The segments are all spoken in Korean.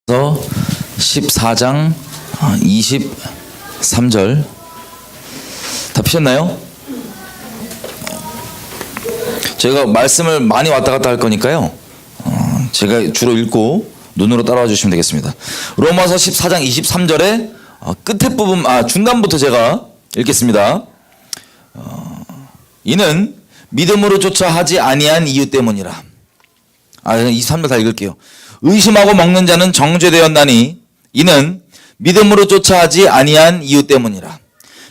14장 23절 다 피셨나요? 제가 말씀을 많이 왔다 갔다 할 거니까요, 제가 주로 읽고 눈으로 따라와 주시면 되겠습니다. 로마서 14장 23절에 끝에 부분, 중간부터 제가 읽겠습니다. 이는 믿음으로 조차 하지 아니한 이유 때문이라. 23절 다 읽을게요. 의심하고 먹는 자는 정죄되었나니 이는 믿음으로 조차 하지 아니한 이유 때문이라.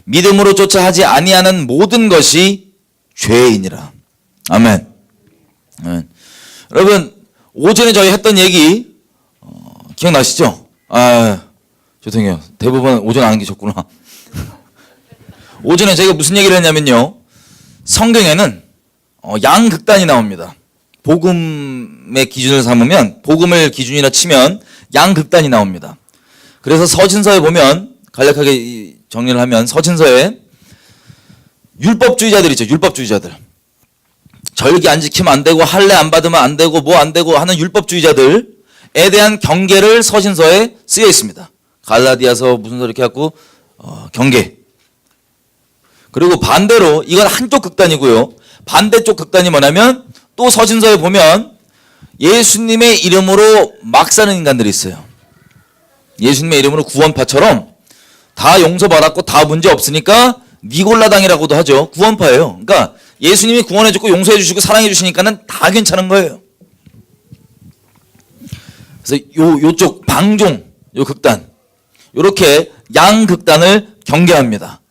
믿음으로 조차 하지 아니하는 모든 것이 죄이니라. 아멘. 아멘. 여러분, 오전에 저희 했던 얘기 기억나시죠? 죄송해요. 대부분 오전에 안 계셨구나. 오전에 저희가 무슨 얘기를 했냐면요, 성경에는 양극단이 나옵니다. 복음의 기준을 삼으면, 복음을 기준이라 치면 양극단이 나옵니다. 그래서 서신서에 보면, 간략하게 정리를 하면 서신서에 율법주의자들 있죠. 율법주의자들. 절기 안 지키면 안 되고 할례 안 받으면 안 되고 뭐 안 되고 하는 율법주의자들에 대한 경계를 서신서에 쓰여 있습니다. 갈라디아서 무슨 소 이렇게 해갖고 경계. 그리고 반대로 이건 한쪽 극단이고요. 반대쪽 극단이 뭐냐면 또 서신서에 보면 예수님의 이름으로 막 사는 인간들이 있어요. 예수님의 이름으로 구원파처럼 다 용서받았고 다 문제 없으니까 니골라당이라고도 하죠. 구원파예요. 그러니까 예수님이 구원해주고 용서해주시고 사랑해주시니까는 다 괜찮은 거예요. 그래서 요쪽 방종, 요 극단, 요렇게 양극단을 경계합니다.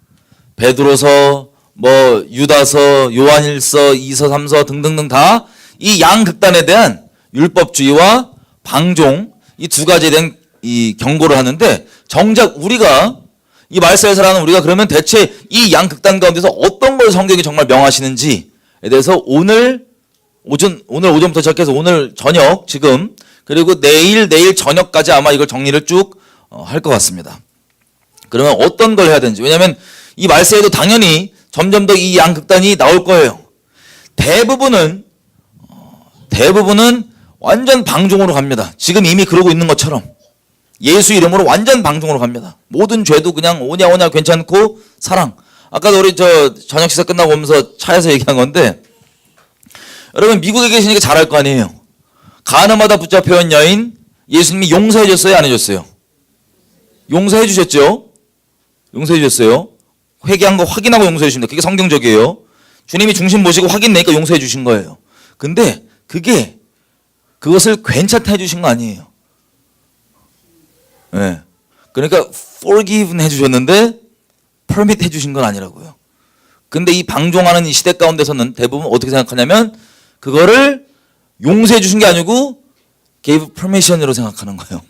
베드로서, 유다서, 요한일서, 2서, 3서 등등등 다 이 양극단에 대한 율법주의와 방종, 이 두 가지에 대한 이 경고를 하는데, 정작 우리가 이 말세에서라는 우리가 그러면 대체 이 양극단 가운데서 어떤 걸 성경이 정말 명하시는지에 대해서 오늘 오전부터 시작해서 오늘 저녁 지금 그리고 내일 저녁까지 아마 이걸 정리를 쭉 할 것 같습니다. 그러면 어떤 걸 해야 되는지, 왜냐하면 이 말세에도 당연히 점점 더 이 양극단이 나올 거예요. 대부분은 완전 방종으로 갑니다. 지금 이미 그러고 있는 것처럼 예수 이름으로 완전 방종으로 갑니다. 모든 죄도 그냥 오냐 괜찮고 사랑. 아까도 우리 저녁 식사 끝나고 오면서 차에서 얘기한 건데, 여러분 미국에 계시니까 잘 알 거 아니에요. 가늠하다 붙잡혀온 여인 예수님이 용서해 줬어요, 안 해줬어요? 용서해 주셨죠? 용서해 주셨어요. 회개한 거 확인하고 용서해 주신다. 그게 성경적이에요. 주님이 중심 보시고 확인 내니까 용서해 주신 거예요. 근데 그것을 괜찮다 해 주신 거 아니에요. 네. 그러니까 forgive 해주셨는데 permit 해주신 건 아니라고요. 근데 이 방종하는 이 시대 가운데서는 대부분 어떻게 생각하냐면 그거를 용서해 주신 게 아니고 gave permission으로 생각하는 거예요.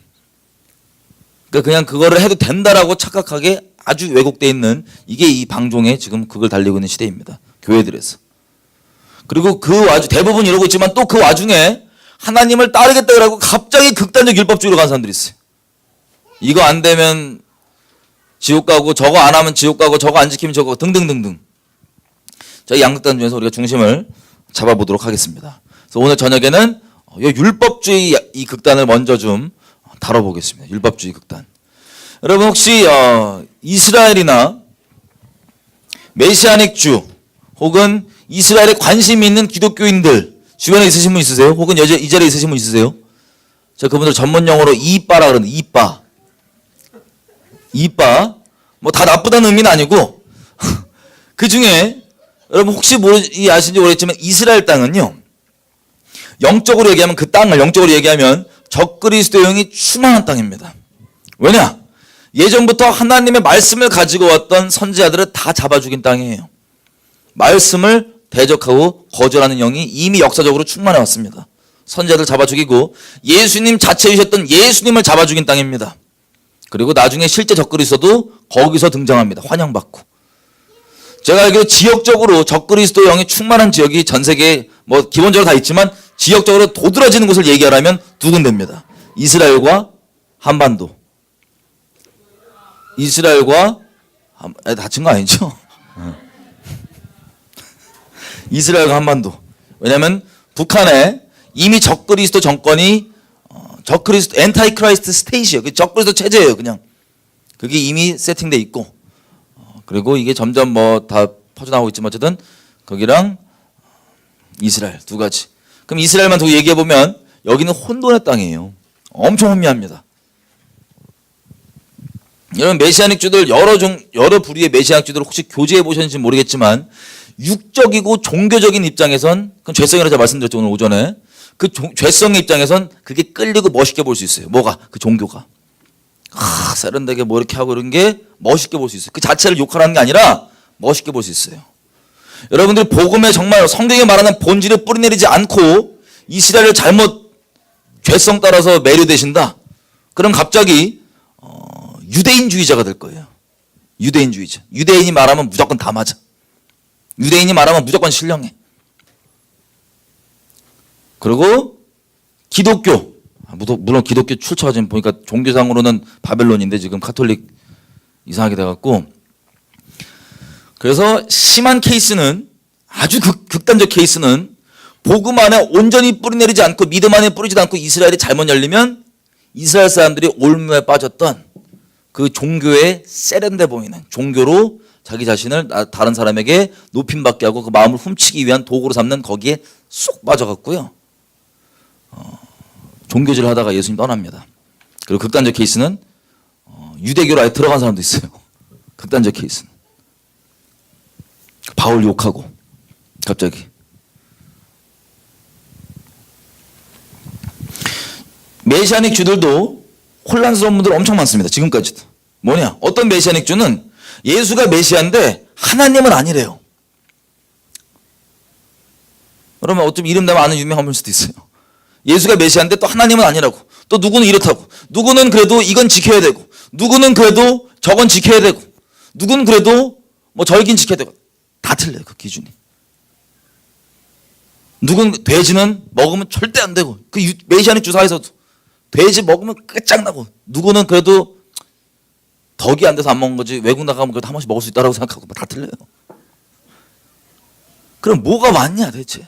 그러니까 그냥 그거를 해도 된다라고 착각하게 아주 왜곡되어 있는, 이게 이 방종에 지금 그걸 달리고 있는 시대입니다. 교회들에서. 그리고 대부분 이러고 있지만 또 그 와중에 하나님을 따르겠다 그러고 갑자기 극단적 율법주의로 가는 사람들이 있어요. 이거 안 되면 지옥 가고, 저거 안 하면 지옥 가고, 저거 안 지키면 저거 등등등등. 저희 양극단 중에서 우리가 중심을 잡아보도록 하겠습니다. 그래서 오늘 저녁에는 이 율법주의 이 극단을 먼저 좀 다뤄보겠습니다. 율법주의 극단. 여러분 혹시 이스라엘이나 메시아닉 주 혹은 이스라엘에 관심이 있는 기독교인들 주변에 있으신 분 있으세요? 혹은 이 자리에 있으신 분 있으세요? 저 그분들 전문 용어로 이빠라 그러는데, 이빠. 다 나쁘다는 의미는 아니고 그 중에 여러분 혹시 아시는지 모르겠지만 이스라엘 땅은요, 영적으로 얘기하면 그 땅을 영적으로 얘기하면 적그리스도의 영이 충만한 땅입니다. 왜냐? 예전부터 하나님의 말씀을 가지고 왔던 선지자들을 다 잡아 죽인 땅이에요. 말씀을 대적하고 거절하는 영이 이미 역사적으로 충만해 왔습니다. 선지자들 잡아 죽이고 예수님 자체이셨던 예수님을 잡아 죽인 땅입니다. 그리고 나중에 실제 적그리스도도 거기서 등장합니다. 환영받고. 제가 알기로 지역적으로 적그리스도 영이 충만한 지역이 전 세계에 기본적으로 다 있지만 지역적으로 도드라지는 곳을 얘기하라면 두 군데입니다. 이스라엘과 한반도. 이스라엘과 다친 거 아니죠? 이스라엘과 한반도. 왜냐하면 북한에 이미 적그리스도 정권이 적그리스도 엔타이 크라이스트 스테이시요. 그 적그리스도 체제예요. 그냥 그게 이미 세팅돼 있고 그리고 이게 점점 뭐 다 퍼져나오고 있지만 어쨌든 거기랑 이스라엘 두 가지. 그럼 이스라엘만 두고 얘기해 보면 여기는 혼돈의 땅이에요. 엄청 혼미합니다. 여러분 메시아닉주들 여러 부류의 메시아닉주들 혹시 교제해 보셨는지 모르겠지만 육적이고 종교적인 입장에선 그건 죄성이라고 제가 말씀드렸죠 오늘 오전에. 그 죄성의 입장에선 그게 끌리고 멋있게 볼 수 있어요. 뭐가? 그 종교가. 세련되게 뭐 이렇게 하고 이런 게 멋있게 볼 수 있어요. 그 자체를 욕하라는 게 아니라 멋있게 볼 수 있어요. 여러분들이 복음에 정말 성경에 말하는 본질을 뿌리내리지 않고 이스라엘을 잘못 죄성 따라서 매료되신다. 그럼 갑자기 유대인주의자가 될 거예요. 유대인주의자. 유대인이 말하면 무조건 다 맞아. 유대인이 말하면 무조건 신령해. 그리고 기독교. 물론 기독교 출처가 지금 보니까 종교상으로는 바벨론인데 지금 카톨릭 이상하게 돼갖고. 그래서 심한 케이스는 아주 극단적 케이스는 복음 안에 온전히 뿌리내리지 않고 믿음 안에 뿌리지도 않고 이스라엘이 잘못 열리면 이스라엘 사람들이 올무에 빠졌던 그 종교에 세련돼 보이는 종교로 자기 자신을 다른 사람에게 높임받게 하고 그 마음을 훔치기 위한 도구로 삼는 거기에 쏙 빠져갔고요. 종교질을 하다가 예수님 떠납니다. 그리고 극단적 케이스는 유대교로 아예 들어간 사람도 있어요. 극단적 케이스는. 바울 욕하고 갑자기. 메시아닉 주들도 혼란스러운 분들 엄청 많습니다. 지금까지도. 뭐냐? 어떤 메시아닉 주는 예수가 메시아인데 하나님은 아니래요. 그러면 어쩌면 이름 나면 아는 유명한 분일 수도 있어요. 예수가 메시아인데 또 하나님은 아니라고. 또 누구는 이렇다고. 누구는 그래도 이건 지켜야 되고. 누구는 그래도 저건 지켜야 되고. 누구는 그래도 뭐 절긴 지켜야 되고. 다 틀려요. 그 기준이. 누군 돼지는 먹으면 절대 안 되고. 그 메시아닉 주사에서도 돼지 먹으면 끝장나고. 누구는 그래도 덕이 안 돼서 안 먹는 거지. 외국 나가면 그래도 한 번씩 먹을 수 있다고 생각하고. 다 틀려요. 그럼 뭐가 맞냐 대체.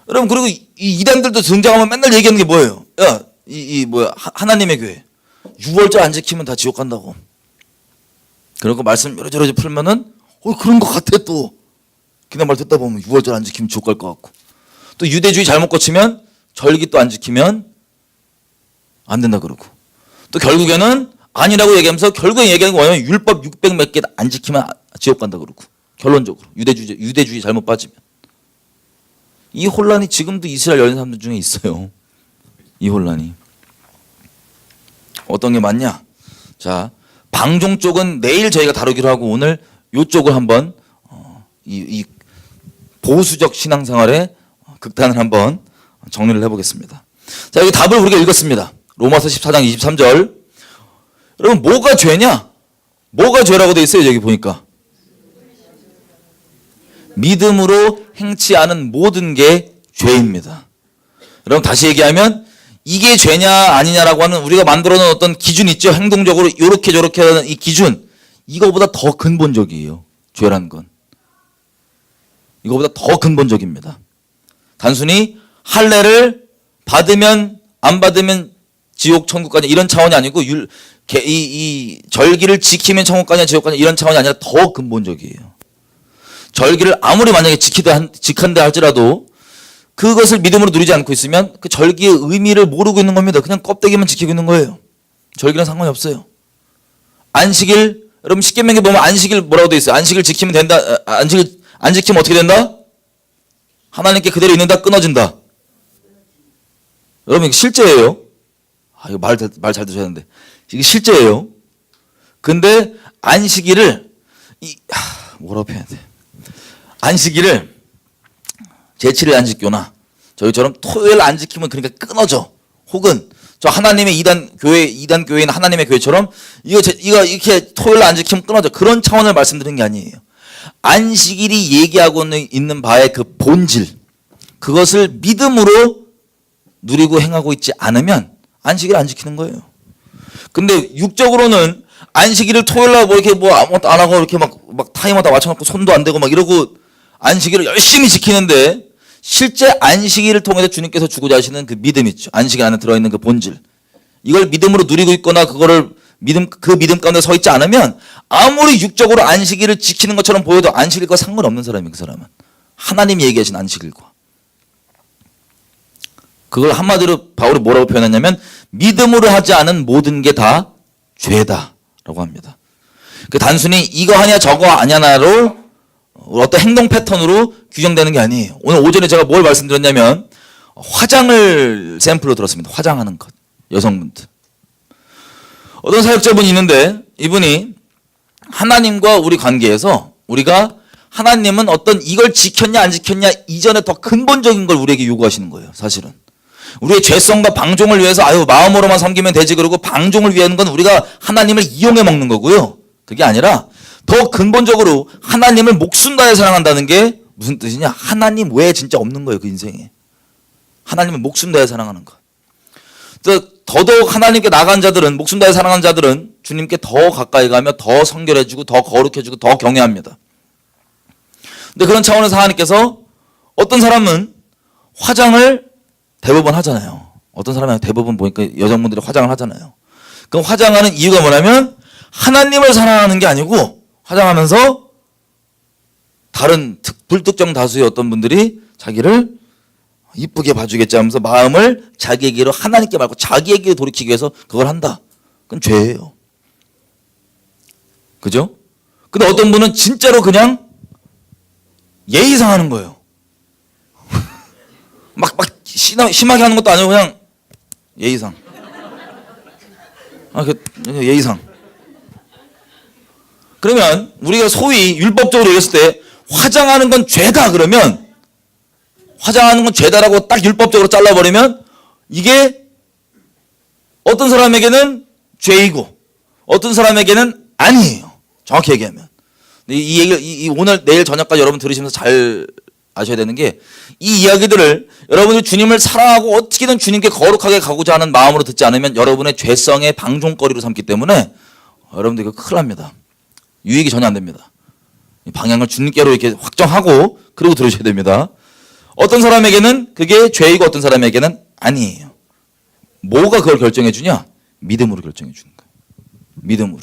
여러분 그리고 이 이단들도 등장하면 맨날 얘기하는 게 뭐예요? 야, 하나님의 교회 6월절 안 지키면 다 지옥 간다고. 그런 거 말씀 여러저러 풀면은 그런 거 같아 또. 그냥 말 듣다 보면 6월절 안 지키면 지옥 갈 것 같고. 또 유대주의 잘못 고치면 절기 또 안 지키면 안 된다 그러고. 또 결국에는 아니라고 얘기하면서 결국에 얘기하는 거 뭐냐면 율법 600 몇 개 안 지키면 지옥 간다 그러고. 결론적으로 유대주의 잘못 빠지면. 이 혼란이 지금도 이스라엘 열린 사람들 중에 있어요. 이 혼란이. 어떤 게 맞냐? 자, 방종 쪽은 내일 저희가 다루기로 하고 오늘 이쪽을 한번 이 보수적 신앙생활의 극단을 한번 정리를 해보겠습니다. 자, 여기 답을 우리가 읽었습니다. 로마서 14장 23절. 여러분 뭐가 죄냐? 뭐가 죄라고 돼 있어요? 여기 보니까. 믿음으로 행치 않은 모든 게 죄입니다. 여러분 다시 얘기하면 이게 죄냐 아니냐라고 하는 우리가 만들어 놓은 어떤 기준 있죠. 행동적으로 요렇게 저렇게 하는 이 기준. 이거보다 더 근본적이에요. 죄란 건. 이거보다 더 근본적입니다. 단순히 할례를 받으면 안 받으면 지옥 천국 가냐 이런 차원이 아니고 이 절기를 지키면 천국 가냐 지옥 가냐 이런 차원이 아니라 더 근본적이에요. 절기를 아무리 만약에 지킨다 할지라도 그것을 믿음으로 누리지 않고 있으면 그 절기의 의미를 모르고 있는 겁니다. 그냥 껍데기만 지키고 있는 거예요. 절기랑 상관이 없어요. 안식일 여러분 십계명에 보면 안식일 뭐라고 돼 있어요? 안식일 지키면 된다. 안식일 안 지키면 어떻게 된다? 하나님께 그대로 있는다 끊어진다. 여러분 이게 실제예요. 이거 말 잘 드셔야 하는데 이게 실제예요. 근데 안식일을 뭐라고 표현해야 돼? 안식일을 제7일 안식교나 저희처럼 토요일 안 지키면 그러니까 끊어져. 혹은 저 하나님의 이단 교회인 하나님의 교회처럼 이거 이렇게 토요일 안 지키면 끊어져. 그런 차원을 말씀드리는 게 아니에요. 안식일이 얘기하고 있는 바의 그 본질 그것을 믿음으로 누리고 행하고 있지 않으면 안식일 안 지키는 거예요. 근데 육적으로는 안식일을 토요일날 뭐 이렇게 뭐 아무것도 안 하고 이렇게 막 타이머 다 맞춰놓고 손도 안 대고 막 이러고 안식일을 열심히 지키는데 실제 안식일을 통해서 주님께서 주고자 하시는 그 믿음 있죠. 안식일 안에 들어있는 그 본질. 이걸 믿음으로 누리고 있거나 그거를 그 믿음 가운데 서 있지 않으면 아무리 육적으로 안식일을 지키는 것처럼 보여도 안식일과 상관없는 사람이에요. 그 사람은. 하나님이 얘기하신 안식일과. 그걸 한마디로 바울이 뭐라고 표현했냐면 믿음으로 하지 않은 모든 게 다 죄다라고 합니다. 그 단순히 이거 하냐 저거 아냐나로 어떤 행동 패턴으로 규정되는 게 아니에요. 오늘 오전에 제가 뭘 말씀드렸냐면 화장을 샘플로 들었습니다. 화장하는 것. 여성분들. 어떤 사역자분이 있는데 이분이 하나님과 우리 관계에서 우리가 하나님은 어떤 이걸 지켰냐 안 지켰냐 이전에 더 근본적인 걸 우리에게 요구하시는 거예요. 사실은. 우리의 죄성과 방종을 위해서 마음으로만 섬기면 되지 그러고 방종을 위한 건 우리가 하나님을 이용해 먹는 거고요. 그게 아니라 더 근본적으로 하나님을 목숨 다해 사랑한다는 게 무슨 뜻이냐? 하나님 외에 진짜 없는 거예요. 그 인생에. 하나님을 목숨 다해 사랑하는 것. 더더욱 하나님께 나간 자들은 목숨 다해 사랑하는 자들은 주님께 더 가까이 가며 더 성결해지고 더 거룩해지고 더 경외합니다. 근데 그런 차원에서 하나님께서 어떤 사람은 화장을 대부분 하잖아요. 어떤 사람은 대부분 보니까 여성분들이 화장을 하잖아요. 그럼 화장하는 이유가 뭐냐면 하나님을 사랑하는 게 아니고 화장하면서 다른 불특정 다수의 어떤 분들이 자기를 이쁘게 봐주겠지 하면서 마음을 자기에게로 하나님께 말고 자기에게 돌이키기 위해서 그걸 한다. 그건 죄예요. 그죠? 근데 어떤 분은 진짜로 그냥 예의상 하는 거예요. 막 심하게 하는 것도 아니고 그냥 예의상. 예의상. 그러면 우리가 소위 율법적으로 얘기했을 때 화장하는 건 죄다 그러면 화장하는 건 죄다라고 딱 율법적으로 잘라버리면 이게 어떤 사람에게는 죄이고 어떤 사람에게는 아니에요. 정확히 얘기하면. 이 얘기를 오늘 내일 저녁까지 여러분 들으시면서 잘 아셔야 되는 게 이 이야기들을 여러분이 주님을 사랑하고 어떻게든 주님께 거룩하게 가고자 하는 마음으로 듣지 않으면 여러분의 죄성의 방종거리로 삼기 때문에 여러분들 이거 큰일 납니다. 유익이 전혀 안 됩니다. 방향을 주님께로 이렇게 확정하고 그리고 들으셔야 됩니다. 어떤 사람에게는 그게 죄이고 어떤 사람에게는 아니에요. 뭐가 그걸 결정해 주냐? 믿음으로 결정해 주는 거예요. 믿음으로.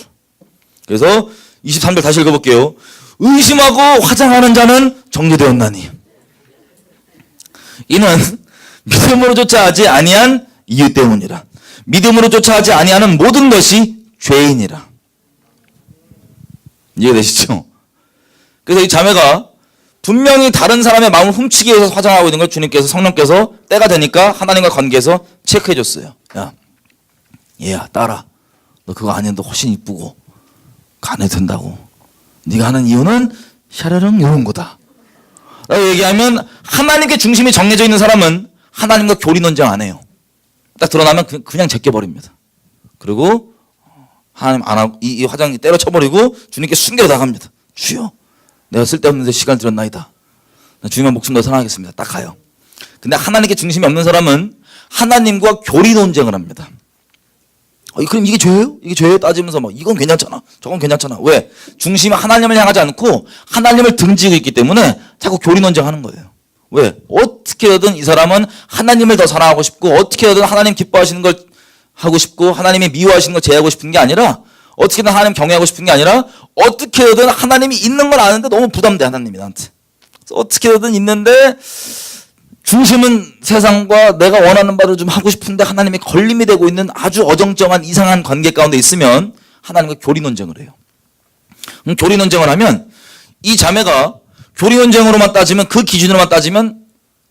그래서 23절 다시 읽어볼게요. 의심하고 화장하는 자는 정죄되었나니 이는 믿음으로 쫓아 하지 아니한 이유 때문이라. 믿음으로 쫓아 하지 아니하는 모든 것이 죄인이라. 이해되시죠? 그래서 이 자매가 분명히 다른 사람의 마음을 훔치기 위해서 화장하고 있는 걸 주님께서 성령께서 때가 되니까 하나님과 관계에서 체크해 줬어요. 야, 얘야 딸아, 너 그거 안 해도 훨씬 이쁘고 안 해도 된다고. 네가 하는 이유는 샤르릉 이런 거다 라고 얘기하면 하나님께 중심이 정해져 있는 사람은 하나님과 교리 논쟁 안 해요. 딱 드러나면 그냥 제껴버립니다. 그리고 하나님 안 하고 이 화장 때려쳐버리고 주님께 순결 나갑니다. 주여 내가 쓸데없는 데 시간 들였나이다. 주님의 목숨 더 사랑하겠습니다. 딱 가요. 근데 하나님께 중심이 없는 사람은 하나님과 교리 논쟁을 합니다. 그럼 이게 죄예요? 이게 죄예요? 따지면서 막 이건 괜찮잖아. 저건 괜찮잖아. 왜? 중심이 하나님을 향하지 않고 하나님을 등지고 있기 때문에 자꾸 교리 논쟁하는 거예요. 왜? 어떻게 하든 이 사람은 하나님을 더 사랑하고 싶고 어떻게 하든 하나님 기뻐하시는 걸 하고 싶고 하나님이 미워하시는 걸 제하고 싶은 게 아니라 어떻게든 하나님 경외하고 싶은 게 아니라 어떻게 하든 하나님이 있는 걸 아는데 너무 부담돼 하나님이 나한테. 그래서 어떻게 하든 있는데 중심은 세상과 내가 원하는 바를 좀 하고 싶은데 하나님이 걸림이 되고 있는 아주 어정쩡한 이상한 관계 가운데 있으면 하나님과 교리 논쟁을 해요. 교리 논쟁을 하면 이 자매가 교리 논쟁으로만 따지면 그 기준으로만 따지면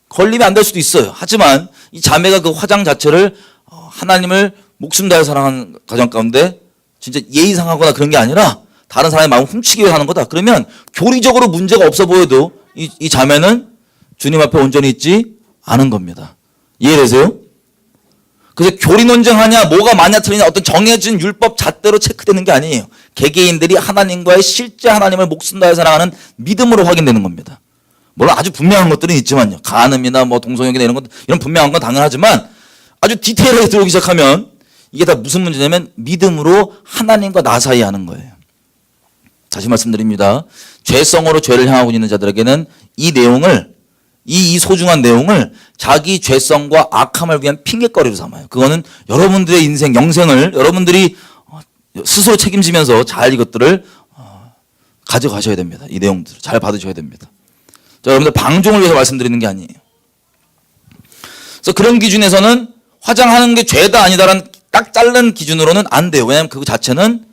걸림이 안 될 수도 있어요. 하지만 이 자매가 그 화장 자체를 하나님을 목숨 다해 사랑하는 가정 가운데 진짜 예의상하거나 그런 게 아니라 다른 사람의 마음을 훔치기 위해 하는 거다. 그러면 교리적으로 문제가 없어 보여도 이 자매는 주님 앞에 온전히 있지 않은 겁니다. 이해되세요? 그래서 교리 논쟁하냐 뭐가 맞냐 틀리냐 어떤 정해진 율법 잣대로 체크되는 게 아니에요. 개개인들이 하나님과의 실제 하나님을 목숨 다해 사랑하는 믿음으로 확인되는 겁니다. 물론 아주 분명한 것들은 있지만요. 간음이나 뭐 동성애나 이런 것 이런 분명한 건 당연하지만 아주 디테일하게 들어오기 시작하면 이게 다 무슨 문제냐면 믿음으로 하나님과 나 사이 하는 거예요. 다시 말씀드립니다. 죄성으로 죄를 향하고 있는 자들에게는 이 내용을 이 소중한 내용을 자기 죄성과 악함을 위한 핑계거리로 삼아요. 그거는 여러분들의 인생, 영생을 여러분들이 스스로 책임지면서 잘 이것들을 가져가셔야 됩니다. 이 내용들을 잘 받으셔야 됩니다. 자, 여러분들 방종을 위해서 말씀드리는 게 아니에요. 그래서 그런 기준에서는 화장하는 게 죄다 아니다라는 딱 자른 기준으로는 안 돼요. 왜냐하면 그 자체는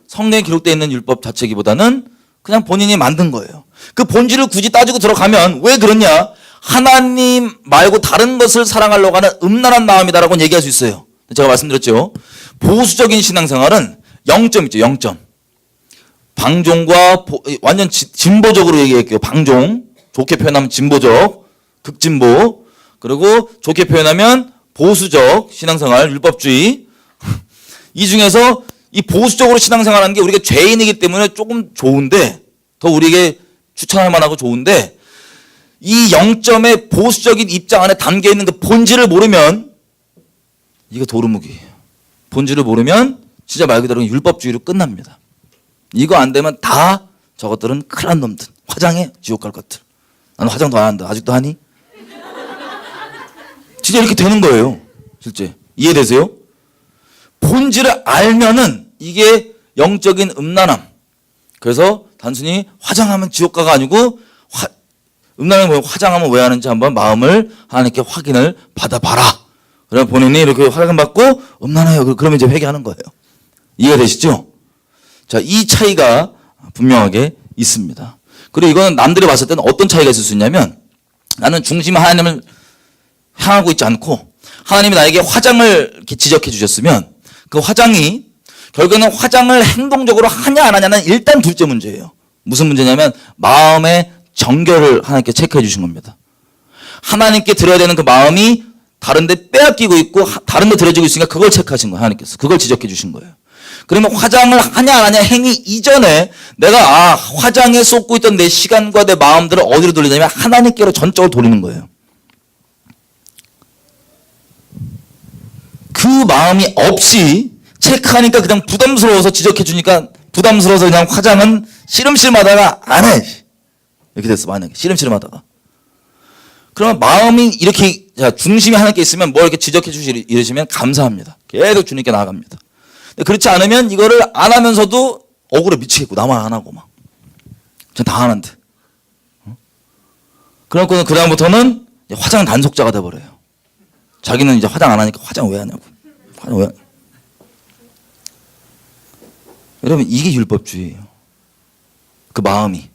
성경에 기록되어 있는 율법 자체기보다는 그냥 본인이 만든 거예요. 그 본질을 굳이 따지고 들어가면 왜 그러냐? 하나님 말고 다른 것을 사랑하려고 하는 음란한 마음이다라고 얘기할 수 있어요. 제가 말씀드렸죠. 보수적인 신앙생활은 0점 있죠. 0점. 방종과 완전 진보적으로 얘기할게요. 방종. 좋게 표현하면 진보적, 극진보. 그리고 좋게 표현하면 보수적 신앙생활, 율법주의. 이 중에서 이 보수적으로 신앙생활하는 게 우리가 죄인이기 때문에 조금 좋은데, 더 우리에게 추천할 만하고 좋은데, 이 0점의 보수적인 입장 안에 담겨 있는 그 본질을 모르면 이거 도루묵이에요. 본질을 모르면 진짜 말 그대로 율법주의로 끝납니다. 이거 안 되면 다 저것들은 큰일 난 놈들. 화장해. 지옥 갈 것들. 나는 화장도 안 한다. 아직도 하니? 진짜 이렇게 되는 거예요. 실제. 이해되세요? 본질을 알면은 이게 영적인 음란함. 그래서 단순히 화장하면 지옥 가가 아니고 음란함을 화장하면 왜 하는지 한번 마음을 하나님께 확인을 받아봐라. 그러면 본인이 이렇게 확인받고 음란해요. 그러면 이제 회개하는 거예요. 이해가 되시죠? 자, 이 차이가 분명하게 있습니다. 그리고 이거는 남들이 봤을 때는 어떤 차이가 있을 수 있냐면 나는 중심 하나님을 향하고 있지 않고 하나님이 나에게 화장을 이렇게 지적해 주셨으면 그 화장이 결국에는 화장을 행동적으로 하냐 안 하냐는 일단 둘째 문제예요. 무슨 문제냐면 마음의 정결을 하나님께 체크해 주신 겁니다. 하나님께 드려야 되는 그 마음이 다른 데 빼앗기고 있고 다른 데 드려지고 있으니까 그걸 체크하신 거예요. 하나님께서. 그걸 지적해 주신 거예요. 그러면 화장을 하냐 안 하냐 행위 이전에 내가 화장에 쏟고 있던 내 시간과 내 마음들을 어디로 돌리냐면 하나님께로 전적으로 돌리는 거예요. 그 마음이 없이 체크하니까 그냥 부담스러워서 지적해 주니까 부담스러워서 그냥 화장은 씨름씨름하다가 안 해. 이렇게 됐어. 만약에 씨름씨름하다가. 그러면 마음이 이렇게 중심이 하나님께 있으면 뭐 이렇게 지적해 주시 이러시면 감사합니다. 계속 주님께 나아갑니다. 근데 그렇지 않으면 이거를 안 하면서도 억울해 미치겠고 나만 안 하고 막. 전 다 하는데. 그래갖고는 그 다음부터는 화장 단속자가 돼버려요. 자기는 이제 화장 안 하니까 화장 왜 하냐고. 화장 왜? 여러분 이게 율법주의예요. 그 마음이.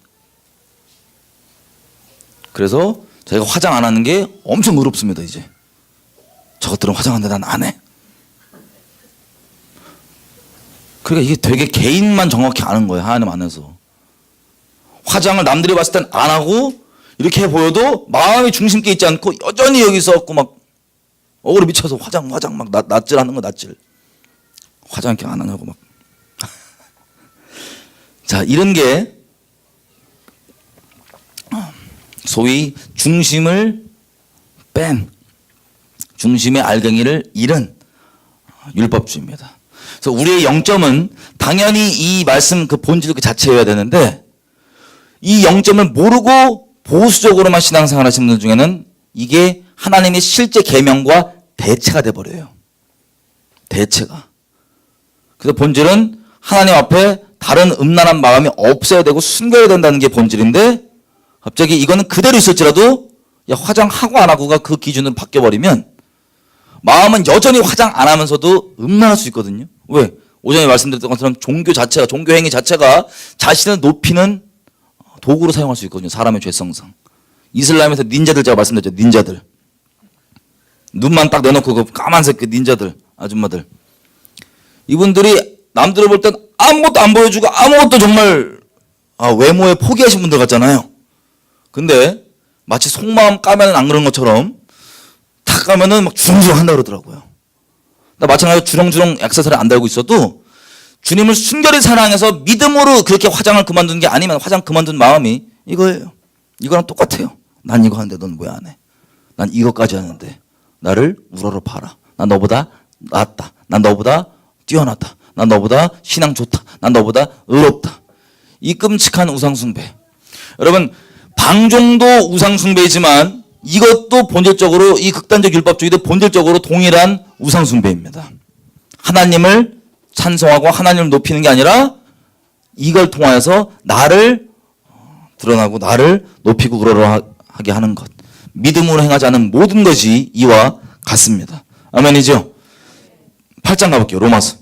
그래서 저희가 화장 안 하는 게 엄청 의롭습니다. 이제 저것들은 화장하는데 난 안 해. 그러니까 이게 되게 개인만 정확히 아는 거예요. 하나님 안에서. 화장을 남들이 봤을 땐 안 하고 이렇게 보여도 마음이 중심께 있지 않고 여전히 여기 있어갖고 막 억울해 미쳐서 화장 막 낯질하는 거 낯질. 화장 이렇게 안 하냐고 막. 자, 이런 게 소위 중심을 뺀 중심의 알갱이를 잃은 율법주의입니다. 그래서 우리의 영점은 당연히 이 말씀 그 본질 그 자체여야 되는데 이 영점을 모르고 보수적으로만 신앙생활 하시는 분들 중에는 이게 하나님의 실제 계명과 대체가 돼버려요. 대체가. 그래서 본질은 하나님 앞에 다른 음란한 마음이 없어야 되고 숨겨야 된다는 게 본질인데 갑자기 이거는 그대로 있을지라도 화장하고 안 하고가 그 기준으로 바뀌어버리면 마음은 여전히 화장 안 하면서도 음란할 수 있거든요. 왜? 오전에 말씀드렸던 것처럼 종교 자체가, 종교 행위 자체가 자신을 높이는 도구로 사용할 수 있거든요. 사람의 죄성상. 이슬람에서 닌자들 제가 말씀드렸죠. 닌자들. 눈만 딱 내놓고 그 까만색 그 닌자들, 아줌마들. 이분들이 남들을 볼 땐 아무것도 안 보여주고 아무것도 정말 외모에 포기하신 분들 같잖아요. 근데 마치 속마음 까면 안 그런 것처럼 탁 가면은 막 주렁주렁 한다 그러더라고요. 나 마찬가지로 주렁주렁 액세서리 안 달고 있어도 주님을 순결히 사랑해서 믿음으로 그렇게 화장을 그만두는 게 아니면 화장 그만둔 마음이 이거예요. 이거랑 똑같아요. 난 이거 하는데 넌 왜 안 해? 난 이거까지 하는데 나를 우러러 봐라. 난 너보다 낫다. 난 너보다 뛰어나다. 난 너보다 신앙 좋다. 난 너보다 의롭다. 이 끔찍한 우상숭배. 여러분 방종도 우상숭배이지만 이것도 본질적으로 이 극단적 율법주의도 본질적으로 동일한 우상 숭배입니다. 하나님을 찬송하고 하나님을 높이는 게 아니라 이걸 통하여서 나를 드러나고 나를 높이고 그러하게 하는 것. 믿음으로 행하지 않은 모든 것이 이와 같습니다. 아멘이죠? 8장 가볼게요. 로마서.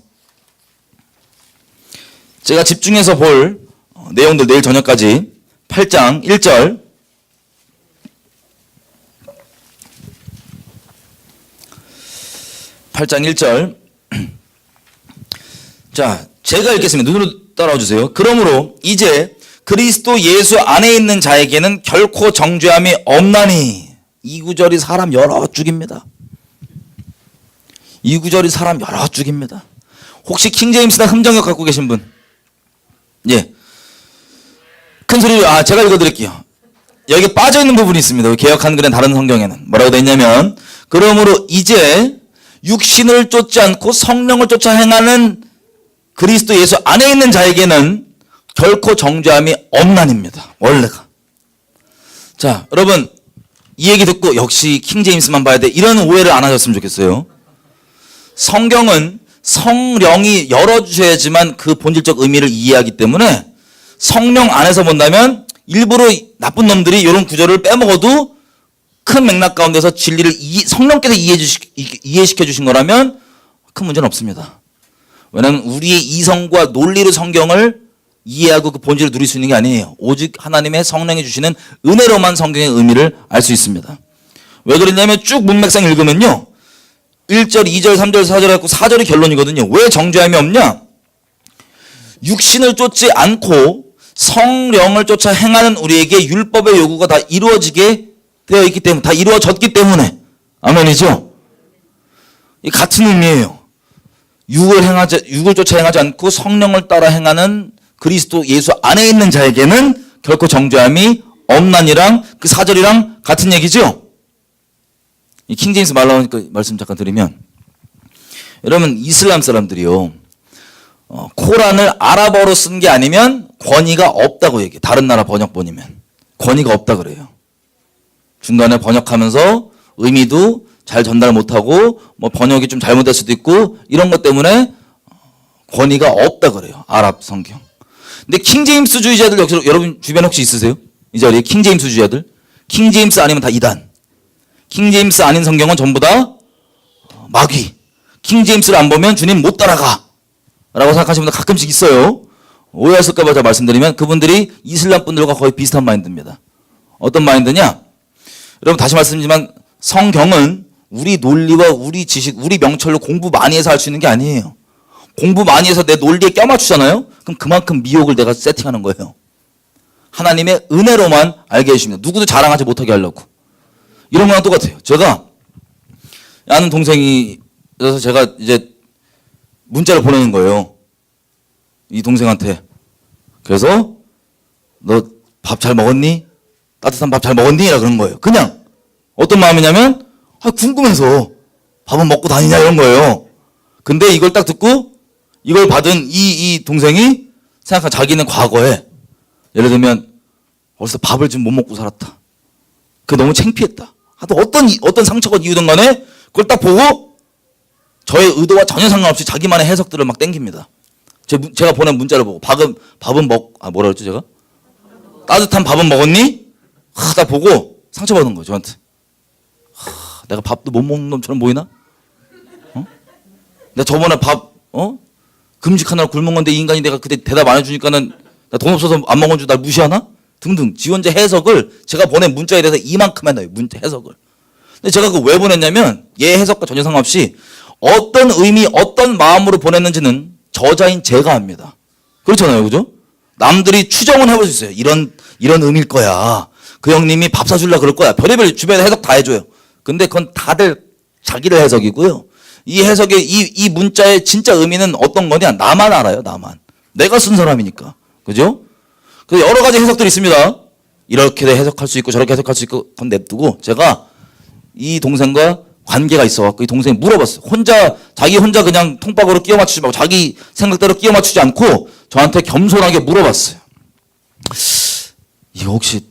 제가 집중해서 볼 내용들 내일 저녁까지 8장 1절 8장 1절 자, 제가 읽겠습니다. 눈으로 따라와 주세요. 그러므로 이제 그리스도 예수 안에 있는 자에게는 결코 정죄함이 없나니. 이 구절이 사람 여러 죽입니다. 이 구절이 사람 여러 죽입니다. 혹시 킹제임스나 흠정역 갖고 계신 분? 예. 큰 소리로, 제가 읽어드릴게요. 여기 빠져있는 부분이 있습니다. 개역 한글엔 다른 성경에는. 뭐라고 되어 있냐면, 그러므로 이제 육신을 쫓지 않고 성령을 쫓아 행하는 그리스도 예수 안에 있는 자에게는 결코 정죄함이 없나니입니다. 원래가. 자, 여러분 이 얘기 듣고 역시 킹제임스만 봐야 돼, 이런 오해를 안 하셨으면 좋겠어요. 성경은 성령이 열어주셔야지만 그 본질적 의미를 이해하기 때문에 성령 안에서 본다면 일부러 나쁜 놈들이 이런 구절을 빼먹어도 큰 맥락 가운데서 진리를 성령께서 이해시켜 주신 거라면 큰 문제는 없습니다. 왜냐하면 우리의 이성과 논리로 성경을 이해하고 그 본질을 누릴 수 있는 게 아니에요. 오직 하나님의 성령이 주시는 은혜로만 성경의 의미를 알 수 있습니다. 왜 그러냐면 쭉 문맥상 읽으면요, 1절, 2절, 3절, 4절 해갖고 4절이 결론이거든요. 왜 정죄함이 없냐? 육신을 쫓지 않고 성령을 쫓아 행하는 우리에게 율법의 요구가 다 이루어지게 되어 있기 때문에, 다 이루어졌기 때문에. 아멘이죠? 이 같은 의미예요. 육을 쫓아 행하지 않고 성령을 따라 행하는 그리스도 예수 안에 있는 자에게는 결코 정죄함이 없나니랑 그 4절이랑 같은 얘기죠? 이 킹제임스 말 나오니까 말씀 잠깐 드리면, 여러분 이슬람 사람들이요, 코란을 아랍어로 쓴 게 아니면 권위가 없다고 얘기해요. 다른 나라 번역본이면 권위가 없다 그래요. 중간에 번역하면서 의미도 잘 전달 못하고 뭐 번역이 좀 잘못될 수도 있고 이런 것 때문에 권위가 없다 그래요. 아랍 성경. 근데 킹제임스주의자들 역시 여러분 주변에 혹시 있으세요? 이 자리에 킹제임스주의자들? 킹제임스 아니면 다 이단. 킹제임스 아닌 성경은 전부 다 마귀. 킹제임스를 안 보면 주님 못 따라가 라고 생각하시는 분들 가끔씩 있어요. 오해하실까 봐 제가 말씀드리면 그분들이 이슬람 분들과 거의 비슷한 마인드입니다. 어떤 마인드냐? 여러분 다시 말씀드리지만 성경은 우리 논리와 우리 지식, 우리 명철로 공부 많이 해서 할 수 있는 게 아니에요. 공부 많이 해서 내 논리에 껴맞추잖아요? 그럼 그만큼 미혹을 내가 세팅하는 거예요. 하나님의 은혜로만 알게 해주십니다. 누구도 자랑하지 못하게 하려고. 이런 거랑 똑같아요. 제가 아는 동생이 그래서 제가 이제 문자를 보내는 거예요. 이 동생한테. 그래서 너 밥 잘 먹었니? 따뜻한 밥 잘 먹었니? 라 그런 거예요. 그냥 어떤 마음이냐면 궁금해서 밥은 먹고 다니냐 이런 거예요. 근데 이걸 딱 듣고 이걸 받은 이 동생이 생각한 자기는 과거에 예를 들면 어디서 밥을 좀 못 먹고 살았다. 그게 너무 창피했다. 하여튼 어떤 상처가 이유든 간에 그걸 딱 보고 저의 의도와 전혀 상관없이 자기만의 해석들을 막 땡깁니다. 제가 보낸 문자를 보고 뭐라 그랬죠 제가? 따뜻한 밥은 먹었니? 딱 보고 상처받은 거예요 저한테. 내가 밥도 못 먹는 놈처럼 보이나? 내가 저번에 금식하느라 굶은 건데 이 인간이 내가 그때 대답 안 해주니까는 나 돈 없어서 안 먹은 줄 날 무시하나? 등등 지원자 해석을 제가 보낸 문자에 대해서 이만큼 해놔요. 문자 해석을. 근데 제가 그거 왜 보냈냐면 얘 해석과 전혀 상관없이 어떤 의미 어떤 마음으로 보냈는지는 저자인 제가 압니다. 그렇잖아요. 그죠? 남들이 추정은 해볼 수 있어요. 이런 의미일 거야. 그 형님이 밥 사줄라 그럴 거야. 별의별 주변에 해석 다 해줘요. 근데 그건 다들 자기들 해석이고요. 이 해석의 이 문자의 진짜 의미는 어떤 거냐? 나만 알아요. 나만. 내가 쓴 사람이니까. 그죠? 그래서 여러 가지 해석들이 있습니다. 이렇게 해석할 수 있고 저렇게 해석할 수 있고 그건 냅두고 제가 이 동생과 관계가 있어갖고 이 동생이 물어봤어요. 자기 혼자 그냥 통박으로 끼워 맞추지 말고 자기 생각대로 끼워 맞추지 않고 저한테 겸손하게 물어봤어요. 이거 혹시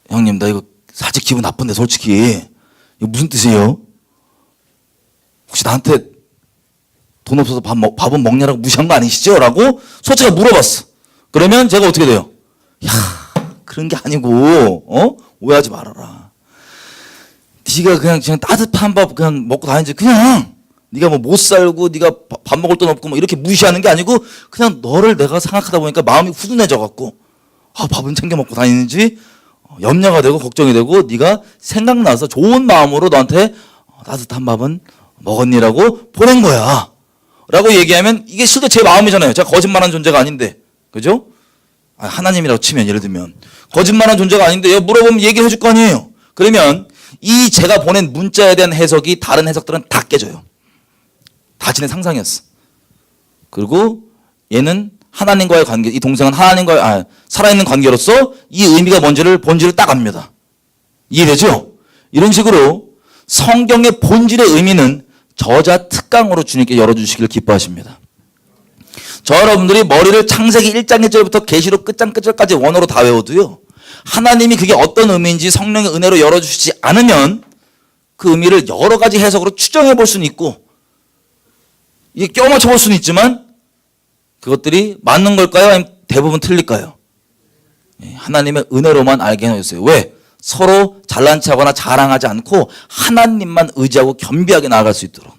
형님 나 이거 살짝 기분 나쁜데 솔직히 이거 무슨 뜻이에요? 혹시 나한테 돈 없어서 밥은 먹냐라고 무시한 거 아니시죠? 라고 솔직히 물어봤어. 그러면 제가 어떻게 돼요? 야, 그런 게 아니고 오해하지 말아라. 네가 그냥 따뜻한 밥 그냥 먹고 다니지 그냥 네가 뭐 못 살고 네가 밥 먹을 돈 없고 뭐 이렇게 무시하는 게 아니고 그냥 너를 내가 생각하다 보니까 마음이 후련해져 갖고 밥은 챙겨 먹고 다니는지 염려가 되고 걱정이 되고 네가 생각나서 좋은 마음으로 너한테 따뜻한 밥은 먹었니라고 보낸 거야 라고 얘기하면 이게 실제 제 마음이잖아요. 제가 거짓말하는 존재가 아닌데 그죠? 하나님이라고 치면 예를 들면 거짓말하는 존재가 아닌데 물어보면 얘기해 줄 거 아니에요. 그러면 이 제가 보낸 문자에 대한 해석이 다른 해석들은 다 깨져요. 다 지네 상상이었어. 그리고 얘는 하나님과의 관계, 이 동생은 하나님과의 살아있는 관계로서 이 의미가 뭔지를 본질을 딱 압니다. 이해되죠? 이런 식으로 성경의 본질의 의미는 저자 특강으로 주님께 열어주시기를 기뻐하십니다. 저 여러분들이 머리를 창세기 1장 1절부터 계시록 끝장 끝절까지 원어로 다 외워도요. 하나님이 그게 어떤 의미인지 성령의 은혜로 열어주시지 않으면 그 의미를 여러 가지 해석으로 추정해 볼 수는 있고 이게 껴맞춰 볼 수는 있지만 그것들이 맞는 걸까요? 아니면 대부분 틀릴까요? 하나님의 은혜로만 알게 해주세요. 왜? 서로 잘난 체하거나 자랑하지 않고 하나님만 의지하고 겸비하게 나아갈 수 있도록.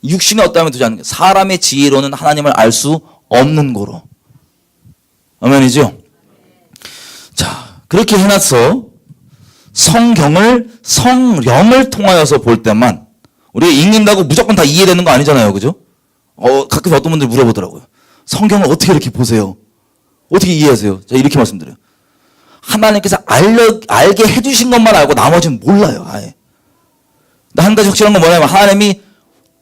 육신의 어떠함에 두지 않는 게 사람의 지혜로는 하나님을 알 수 없는 거로. 아멘이죠? 자, 그렇게 해놨어. 성경을 성령을 통하여서 볼 때만 우리가 읽는다고 무조건 다 이해되는 거 아니잖아요. 그죠? 가끔 어떤 분들 물어보더라고요. 성경을 어떻게 이렇게 보세요? 어떻게 이해하세요? 제가 이렇게 말씀드려요. 하나님께서 알게 해주신 것만 알고 나머지는 몰라요. 아예. 한 가지 확실한 건 뭐냐면 하나님이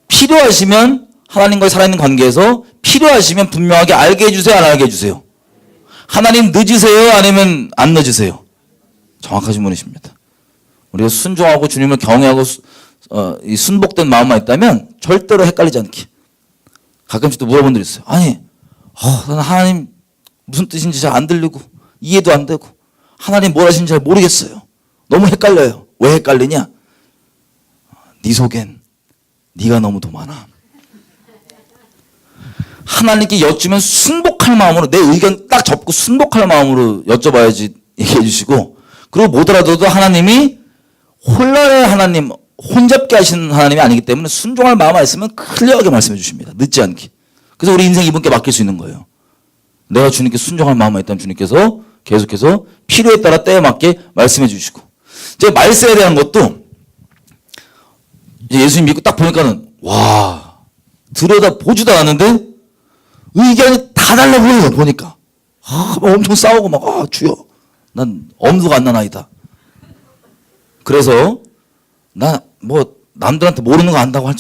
필요하시면 하나님과의 살아있는 관계에서 필요하시면 분명하게 알게 해주세요? 안 알게 해주세요? 하나님 늦으세요? 아니면 안 늦으세요? 정확하신 분이십니다. 우리가 순종하고 주님을 경외하고 이 순복된 마음만 있다면 절대로 헷갈리지 않게. 가끔씩 또 물어본 들 있어요. 아니, 나는 하나님 무슨 뜻인지 잘 안 들리고 이해도 안 되고 하나님 뭘 하시는지 잘 모르겠어요. 너무 헷갈려요. 왜 헷갈리냐? 네 속엔 네가 너무 더 많아. 하나님께 여쭈면 순복할 마음으로 내 의견 딱 접고 순복할 마음으로 여쭤봐야지 얘기해 주시고 그리고 못 알아들어도 하나님이 혼란의 하나님 혼잡게 하시는 하나님이 아니기 때문에 순종할 마음만 있으면 클리어하게 말씀해 주십니다. 늦지 않게. 그래서 우리 인생 이분께 맡길 수 있는 거예요. 내가 주님께 순종할 마음만 있다면 주님께서 계속해서 필요에 따라 때에 맞게 말씀해 주시고 이제 말세에 대한 것도 이제 예수님 믿고 딱 보니까는 와 들여다 보지도 않았는데 의견이 다 달라 보여요. 보니까 엄청 싸우고 막 주여 난 엄두가 안 난 아이다. 그래서 나 뭐 남들한테 모르는 거 안다고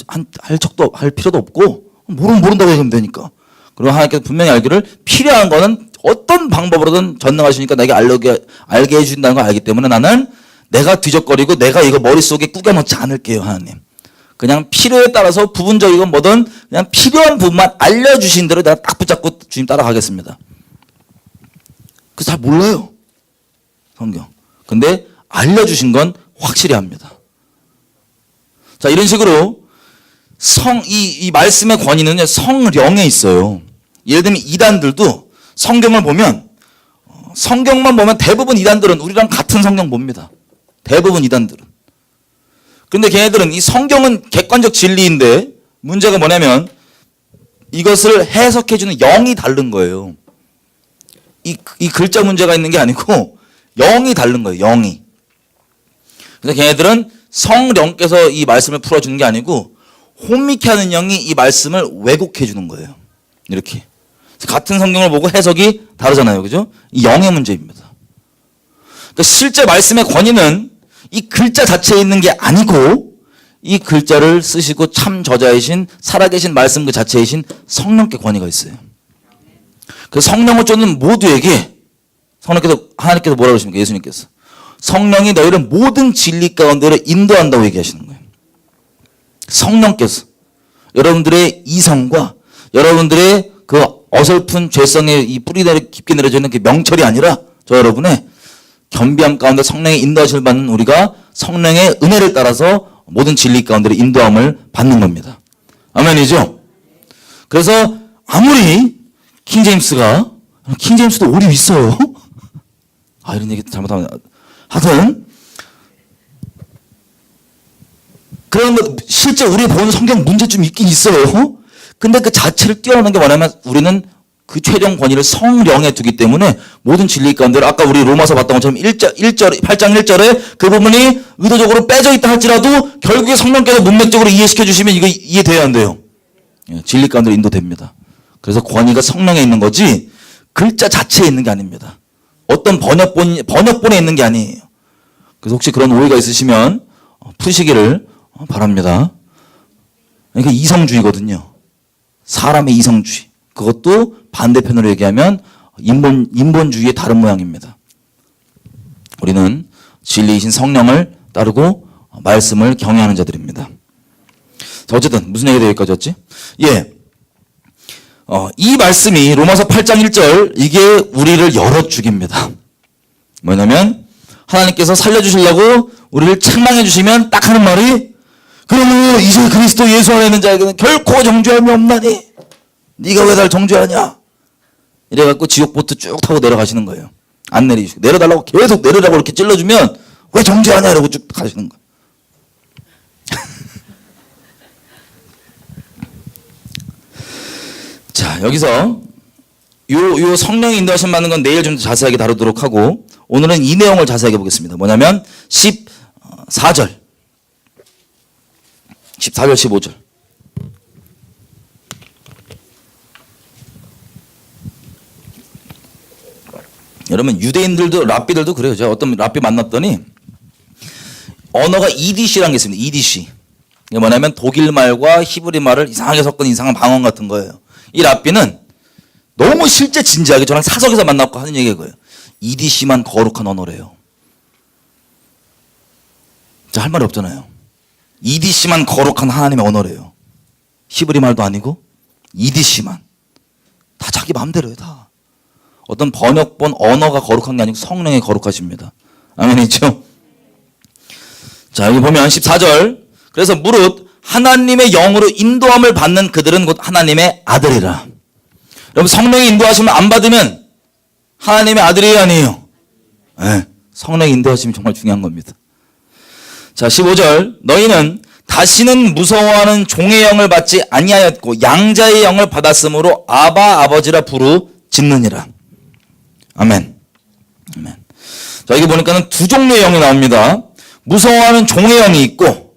할 필요도 없고 모른다고 얘기하면 되니까. 그리고 하나님께서 분명히 알기를 필요한 거는 어떤 방법으로든 전능하시니까 내게 알게 해주신다는 걸 알기 때문에 나는 내가 뒤적거리고 내가 이거 머릿속에 꾸겨 넣지 않을게요. 하나님. 그냥 필요에 따라서 부분적이건 뭐든 그냥 필요한 부분만 알려주신 대로 내가 딱 붙잡고 주님 따라가겠습니다. 그래서 잘 몰라요. 성경. 근데 알려주신 건 확실히 합니다. 자, 이런 식으로 이 말씀의 권위는 성령에 있어요. 예를 들면 이단들도 성경을 보면 성경만 보면 대부분 이단들은 우리랑 같은 성경 봅니다. 대부분 이단들은. 그런데 걔네들은 이 성경은 객관적 진리인데 문제가 뭐냐면 이것을 해석해주는 영이 다른 거예요. 이 글자 문제가 있는 게 아니고 영이 다른 거예요. 영이. 그래서 걔네들은 성령께서 이 말씀을 풀어주는 게 아니고 혼미케 하는 영이 이 말씀을 왜곡해 주는 거예요. 이렇게. 같은 성경을 보고 해석이 다르잖아요. 그죠? 이 영의 문제입니다. 그러니까 실제 말씀의 권위는 이 글자 자체에 있는 게 아니고 이 글자를 쓰시고 참 저자이신 살아계신 말씀 그 자체이신 성령께 권위가 있어요. 그래서 성령을 쫓는 모두에게 하나님께서 뭐라고 그러십니까? 예수님께서. 성령이 너희를 모든 진리 가운데로 인도한다고 얘기하시는 거예요. 성령께서 여러분들의 이성과 여러분들의 그 어설픈 죄성의 이 뿌리 깊게 내려져 있는 그 명철이 아니라 저 여러분의 겸비함 가운데 성령의 인도하심을 받는 우리가 성령의 은혜를 따라서 모든 진리 가운데 인도함을 받는 겁니다. 아멘이죠? 그래서 아무리 킹제임스도 오류 있어요. 이런 얘기 잘못하면 하여튼 그런 것 실제 우리 보는 성경 문제점이 있긴 있어요. 근데 그 자체를 뛰어넘는 게 뭐냐면 우리는 그 최종 권위를 성령에 두기 때문에 모든 진리 가운데 아까 우리 로마서 봤던 것처럼 8장 1절에 그 부분이 의도적으로 빼져 있다 할지라도 결국에 성령께서 문맥적으로 이해시켜 주시면 이거 이해돼야 안 돼요. 진리 가운데 인도됩니다. 그래서 권위가 성령에 있는 거지 글자 자체에 있는 게 아닙니다. 어떤 번역본에 있는 게 아니에요. 그래서 혹시 그런 오해가 있으시면 푸시기를 바랍니다. 이게 이성주의거든요. 사람의 이성주의. 그것도 반대편으로 얘기하면 인본주의의 다른 모양입니다. 우리는 진리이신 성령을 따르고 말씀을 경외하는 자들입니다. 자, 어쨌든 무슨 얘기가 여기까지였지? 이 말씀이 로마서 8장 1절 이게 우리를 열어죽입니다. 뭐냐면 하나님께서 살려주시려고 우리를 책망해 주시면 딱 하는 말이 그러므로 이제 그리스도 예수 안에 있는 자에게는 결코 정죄함이 없나니 네가 왜 날 정죄하냐? 이래갖고 지옥보트 쭉 타고 내려가시는 거예요. 안 내리시고 내려달라고 계속 내려라고 이렇게 찔러주면 왜 정죄하냐 이러고 쭉 가시는 거예요. 자, 여기서 요 성령이 인도하심 받는 건 내일 좀 자세하게 다루도록 하고 오늘은 이 내용을 자세하게 보겠습니다. 뭐냐면 14절 15절 여러분 유대인들도 랍비들도 그래요. 제가 어떤 랍비 만났더니 언어가 EDC라는 게 있습니다. EDC 이게 뭐냐면 독일 말과 히브리 말을 이상하게 섞은 이상한 방언 같은 거예요. 이 랍비는 너무 실제 진지하게 저랑 사석에서 만나고 하는 얘기가 그거예요. EDC만 거룩한 언어래요. 자, 할 말이 없잖아요. EDC만 거룩한 하나님의 언어래요. 히브리 말도 아니고 EDC만. 다 자기 마음대로예요. 다. 어떤 번역본 언어가 거룩한 게 아니고 성령의 거룩하십니다. 아멘이죠? 자, 여기 보면 14절 그래서 무릇 하나님의 영으로 인도함을 받는 그들은 곧 하나님의 아들이라. 여러분 성령의 인도하심을 안 받으면 하나님의 아들이 아니에요. 네, 성령의 인도하심이 정말 중요한 겁니다. 자, 15절 너희는 다시는 무서워하는 종의 영을 받지 아니하였고 양자의 영을 받았으므로 아바 아버지라 부르짖느니라. 아멘. 아멘. 자, 여기 보니까는 두 종류의 영이 나옵니다. 무서워하는 종의 영이 있고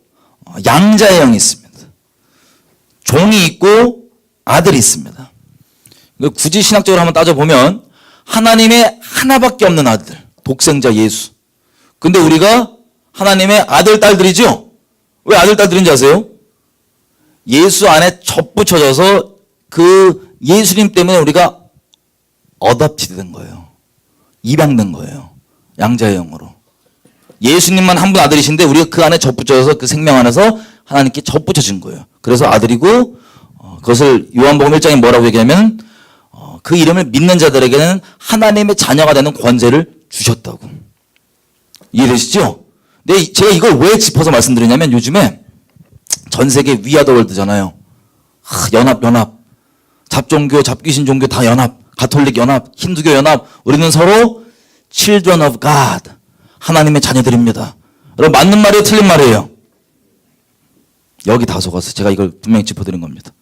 양자의 영이 있습니다. 종이 있고 아들이 있습니다. 굳이 신학적으로 한번 따져보면 하나님의 하나밖에 없는 아들, 독생자 예수. 근데 우리가 하나님의 아들, 딸들이죠? 왜 아들, 딸들인지 아세요? 예수 안에 접붙여져서 그 예수님 때문에 우리가 어답티드 된 거예요. 입양된 거예요. 양자의 영으로. 예수님만 한 분 아들이신데 우리가 그 안에 접붙여서 그 생명 안에서 하나님께 접붙여진 거예요. 그래서 아들이고 그것을 요한복음 1장에 뭐라고 얘기하면 그 이름을 믿는 자들에게는 하나님의 자녀가 되는 권세를 주셨다고. 이해되시죠? 근데 제가 이걸 왜 짚어서 말씀드리냐면 요즘에 전 세계 위아더 월드잖아요. 연합. 잡종교, 잡귀신 종교 다 연합. 가톨릭 연합, 힌두교 연합. 우리는 서로 children of God. 하나님의 자녀들입니다. 여러분 맞는 말이에요? 틀린 말이에요? 여기 다 속아서 제가 이걸 분명히 짚어드린 겁니다.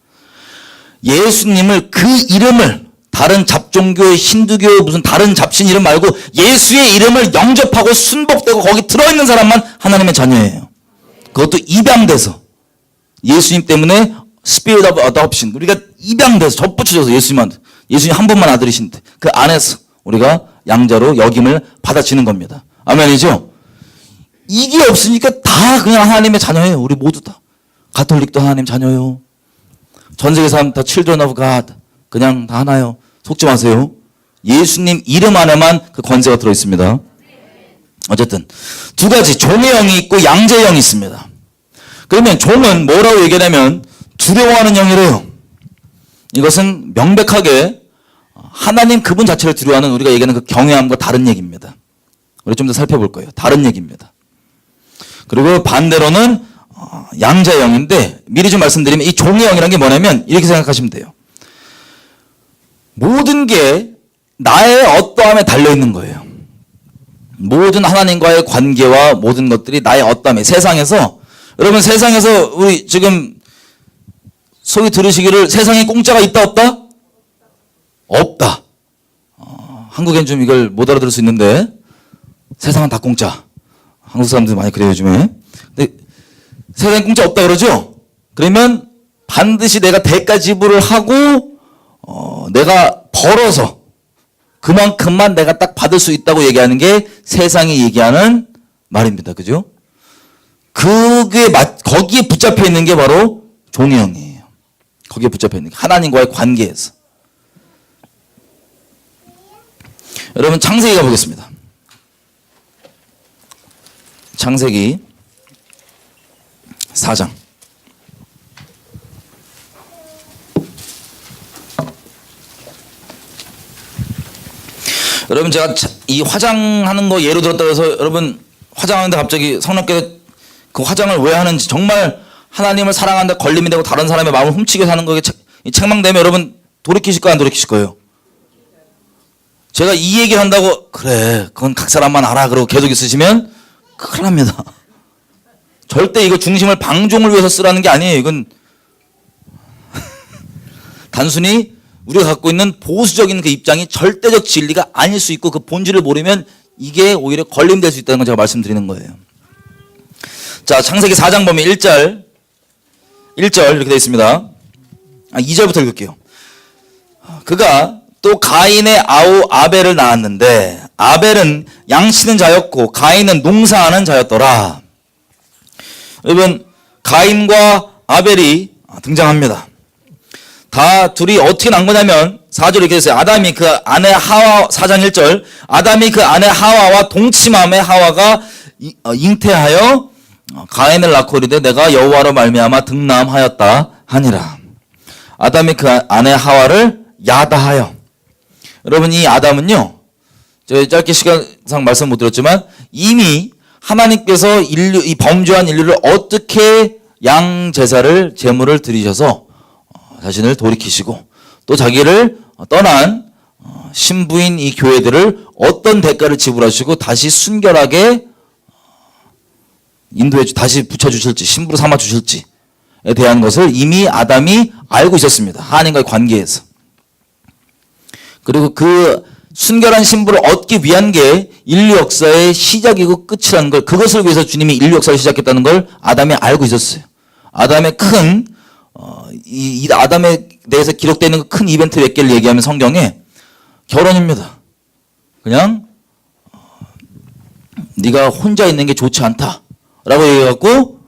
예수님을 그 이름을 다른 잡종교의 힌두교 무슨 다른 잡신 이름 말고 예수의 이름을 영접하고 순복되고 거기 들어있는 사람만 하나님의 자녀예요. 그것도 입양돼서 예수님 때문에 Spirit of Adoption 우리가 입양돼서 접붙여져서 예수님 한 분만 아들이신데 그 안에서 우리가 양자로 역임을 받아치는 겁니다. 아멘이죠? 이게 없으니까 다 그냥 하나님의 자녀예요. 우리 모두 다. 가톨릭도 하나님 자녀예요. 전 세계 사람 다 children of God. 그냥 다 하나요. 속지 마세요. 예수님 이름 안에만 그 권세가 들어있습니다. 어쨌든 두 가지 종의 영이 있고 양자의 영이 있습니다. 그러면 종은 뭐라고 얘기하냐면 두려워하는 영이래요. 이것은 명백하게 하나님 그분 자체를 두려워하는 우리가 얘기하는 그 경외함과 다른 얘기입니다. 우리 좀 더 살펴볼 거예요. 다른 얘기입니다. 그리고 반대로는 양자의 영인데 미리 좀 말씀드리면 이 종의 영이라는 게 뭐냐면 이렇게 생각하시면 돼요. 모든 게 나의 어떠함에 달려있는 거예요. 모든 하나님과의 관계와 모든 것들이 나의 어떠함에 세상에서 여러분 세상에서 우리 지금 소위 들으시기를 세상에 공짜가 있다 없다? 없다. 한국엔 좀 이걸 못 알아들을 수 있는데 세상은 다 공짜. 한국 사람들 많이 그래요 요즘에. 근데 세상에 공짜 없다 그러죠? 그러면 반드시 내가 대가 지불을 하고 내가 벌어서 그만큼만 내가 딱 받을 수 있다고 얘기하는 게 세상이 얘기하는 말입니다. 그죠? 거기에 붙잡혀 있는 게 바로 종의 영이에요. 거기에 붙잡혀 있는 게 하나님과의 관계에서. 여러분 창세기 가보겠습니다. 창세기 4장. 여러분 제가 이 화장하는 거 예로 들었다고 해서 여러분 화장하는데 갑자기 성령께서 그 화장을 왜 하는지 정말 하나님을 사랑하는데 걸림이 되고 다른 사람의 마음을 훔치게 사는 거에 책망되면 여러분 돌이키실 거야 안 돌이키실 거예요? 제가 이 얘기를 한다고 그래 그건 각 사람만 알아 그러고 계속 있으시면 큰일 납니다. 절대 이거 중심을 방종을 위해서 쓰라는 게 아니에요. 이건 단순히 우리가 갖고 있는 보수적인 그 입장이 절대적 진리가 아닐 수 있고 그 본질을 모르면 이게 오히려 걸림될 수 있다는 걸 제가 말씀드리는 거예요. 자, 창세기 4장 보면 1절 이렇게 되어 있습니다. 2절부터 읽을게요. 그가 또 가인의 아우 아벨을 낳았는데 아벨은 양치는 자였고 가인은 농사하는 자였더라. 여러분 가인과 아벨이 등장합니다. 다 둘이 어떻게 난 거냐면 4절 이렇게 됐어요. 아담이 그 아내 하와 4장 1절 아담이 그 아내 하와와 동침함에 하와가 잉태하여 가인을 낳고 이르되 내가 여호와로 말미암아 등남하였다 하니라. 아담이 그 아내 하와를 야다하여. 여러분 이 아담은요 제가 짧게 시간상 말씀 못 드렸지만 이미 하나님께서 이 범죄한 인류를 어떻게 양제사를 제물을 드리셔서 자신을 돌이키시고 또 자기를 떠난 신부인 이 교회들을 어떤 대가를 지불하시고 다시 순결하게 인도해 다시 붙여주실지 신부로 삼아주실지에 대한 것을 이미 아담이 알고 있었습니다. 하나님과의 관계에서. 그리고 그 순결한 신부를 얻기 위한 게 인류 역사의 시작이고 끝이라는 걸 그것을 위해서 주님이 인류 역사를 시작했다는 걸 아담이 알고 있었어요. 아담의 큰 이 아담에 대해서 기록되어 있는 큰 이벤트 몇 개를 얘기하면 성경에 결혼입니다. 그냥 네가 혼자 있는 게 좋지 않다라고 얘기해갖고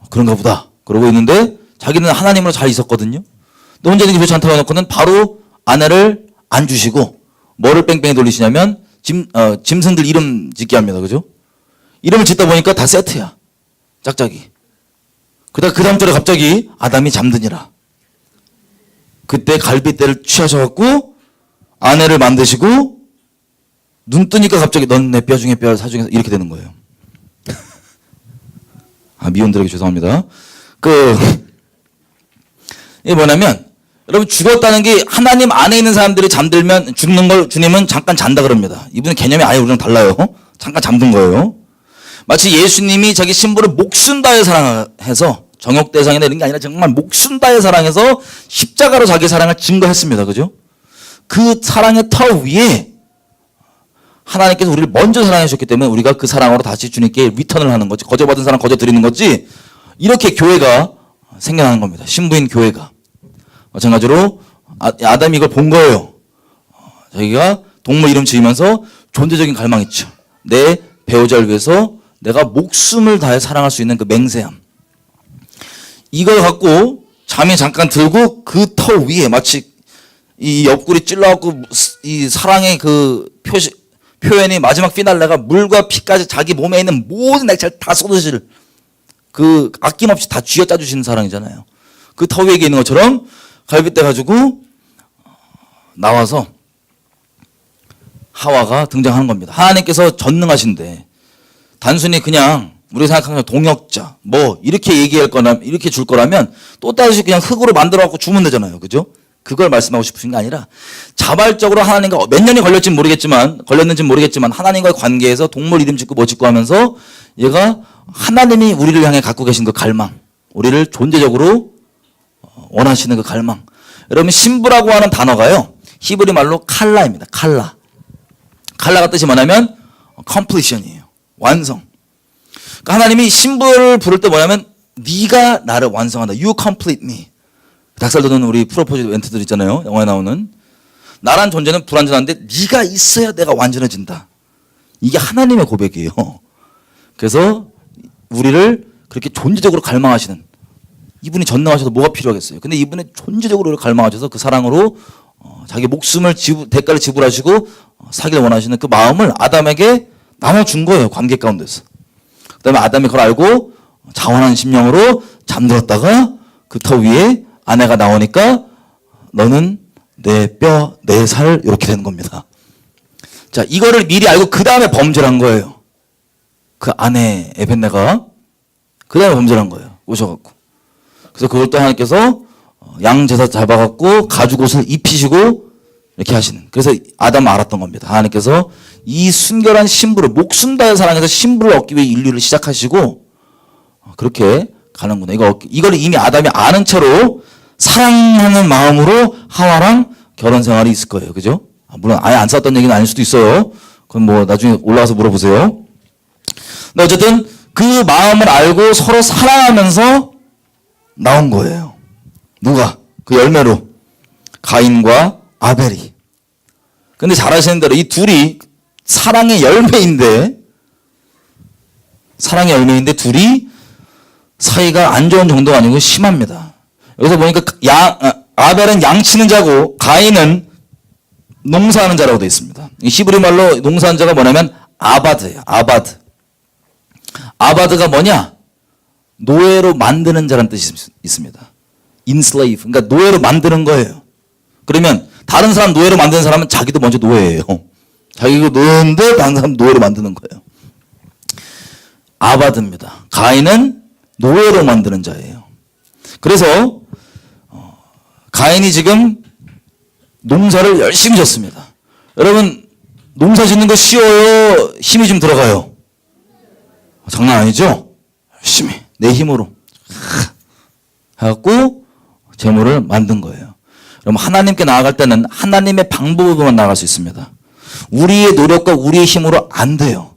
그런가 보다 그러고 있는데 자기는 하나님으로 잘 있었거든요. 너 혼자 있는 게 좋지 않다고 해놓고는 바로 아내를 안 주시고 뭐를 뺑뺑이 돌리시냐면 짐승들 이름 짓게 합니다. 그죠? 이름을 짓다 보니까 다 세트야. 짝짝이. 그다음 그 다음 절에 갑자기 아담이 잠드니라. 그때 갈빗대를 취하셔갖고 아내를 만드시고 눈 뜨니까 갑자기 넌 내 뼈 중에 뼈 살 중에 이렇게 되는 거예요. 미혼들에게 죄송합니다. 이게 뭐냐면 여러분 죽었다는 게 하나님 안에 있는 사람들이 잠들면 죽는 걸 주님은 잠깐 잔다 그럽니다. 이분은 개념이 아예 우리랑 달라요. 잠깐 잠든 거예요. 마치 예수님이 자기 신부를 목숨 다해 사랑해서 정욕 대상이나 이런 게 아니라 정말 목숨 다해 사랑해서 십자가로 자기 사랑을 증거했습니다. 그죠? 그 사랑의 터 위에 하나님께서 우리를 먼저 사랑해 주셨기 때문에 우리가 그 사랑으로 다시 주님께 리턴을 하는 거지. 거저 받은 사랑 거저 드리는 거지. 이렇게 교회가 생겨나는 겁니다. 신부인 교회가. 마찬가지로 아담이 이걸 본 거예요. 자기가 동물 이름 지으면서 존재적인 갈망 있죠. 내 배우자를 위해서 내가 목숨을 다해 사랑할 수 있는 그 맹세함. 이걸 갖고 잠이 잠깐 들고 그 터 위에 마치 이 옆구리 찔러갖고 이 사랑의 그 표현이 마지막 피날레가 물과 피까지 자기 몸에 있는 모든 액체를 다 쏟으실 그 아낌없이 다 쥐어짜 주시는 사랑이잖아요. 그 터 위에 있는 것처럼 갈빗대 가지고 나와서 하와가 등장하는 겁니다. 하나님께서 전능하신데 단순히 그냥 우리가 생각하는 동역자 뭐 이렇게 얘기할 거나 이렇게 줄 거라면 또다시 그냥 흙으로 만들어 갖고 주면 되잖아요. 그죠? 그걸 말씀하고 싶으신 게 아니라 자발적으로 하나님과 몇 년이 걸렸는지 모르겠지만 하나님과의 관계에서 동물 이름 짓고 뭐 짓고 하면서 얘가 하나님이 우리를 향해 갖고 계신 그 갈망, 우리를 존재적으로 원하시는 그 갈망. 여러분 신부라고 하는 단어가요. 히브리 말로 칼라입니다. 칼라. 칼라가 뜻이 뭐냐면 completion이에요. 완성. 그러니까 하나님이 신부를 부를 때 뭐냐면 네가 나를 완성한다. You complete me. 닭살 돋는 우리 프로포즈 멘트들 있잖아요. 영화에 나오는. 나란 존재는 불완전한데 네가 있어야 내가 완전해진다. 이게 하나님의 고백이에요. 그래서 우리를 그렇게 존재적으로 갈망하시는 이분이 전능하셔서 뭐가 필요하겠어요. 근데 이분이 존재적으로 우리를 갈망하셔서 그 사랑으로 자기 목숨을 대가를 지불하시고 사기를 원하시는 그 마음을 아담에게 나눠준 거예요. 관계 가운데서. 그 다음에 아담이 그걸 알고 자원한 심령으로 잠들었다가 그 터 위에 아내가 나오니까 너는 내 뼈, 내 살 이렇게 되는 겁니다. 자, 이거를 미리 알고 그 다음에 범죄를 한 거예요. 그 아내 에벤네가 그 다음에 범죄를 한 거예요. 오셔갖고. 그래서 그걸 또 하나님께서 양제사 잡아갖고 가죽 옷을 입히시고 이렇게 하시는. 그래서 아담은 알았던 겁니다. 하나님께서 이 순결한 신부를 목숨 다해 사랑해서 신부를 얻기 위해 인류를 시작하시고 그렇게 가는구나. 이걸 이미 아담이 아는 채로 사랑하는 마음으로 하와랑 결혼 생활이 있을 거예요. 그죠? 물론 아예 안 싸웠던 얘기는 아닐 수도 있어요. 그건 뭐 나중에 올라가서 물어보세요. 근데 어쨌든 그 마음을 알고 서로 사랑하면서 나온 거예요. 누가? 그 열매로. 가인과 아벨이. 근데 잘 아시는 대로 이 둘이 사랑의 열매인데 둘이 사이가 안 좋은 정도가 아니고 심합니다. 여기서 보니까 아벨은 양치는 자고 가인은 농사하는 자라고 되어 있습니다. 히브리 말로 농사하는 자가 뭐냐면 아바드예요. 아바드. 아바드가 뭐냐? 노예로 만드는 자라는 뜻이 있습니다. enslave. 그러니까 노예로 만드는 거예요. 그러면 다른 사람 노예로 만드는 사람은 자기도 먼저 노예예요. 자기도 노예인데 다른 사람 노예로 만드는 거예요. 아바드입니다. 가인은 노예로 만드는 자예요. 그래서 가인이 지금 농사를 열심히 졌습니다. 여러분 농사 짓는 거 쉬워요? 힘이 좀 들어가요? 장난 아니죠? 열심히 내 힘으로 해갖고 재물을 만든 거예요. 그럼 하나님께 나아갈 때는 하나님의 방법으로만 나아갈 수 있습니다. 우리의 노력과 우리의 힘으로 안 돼요.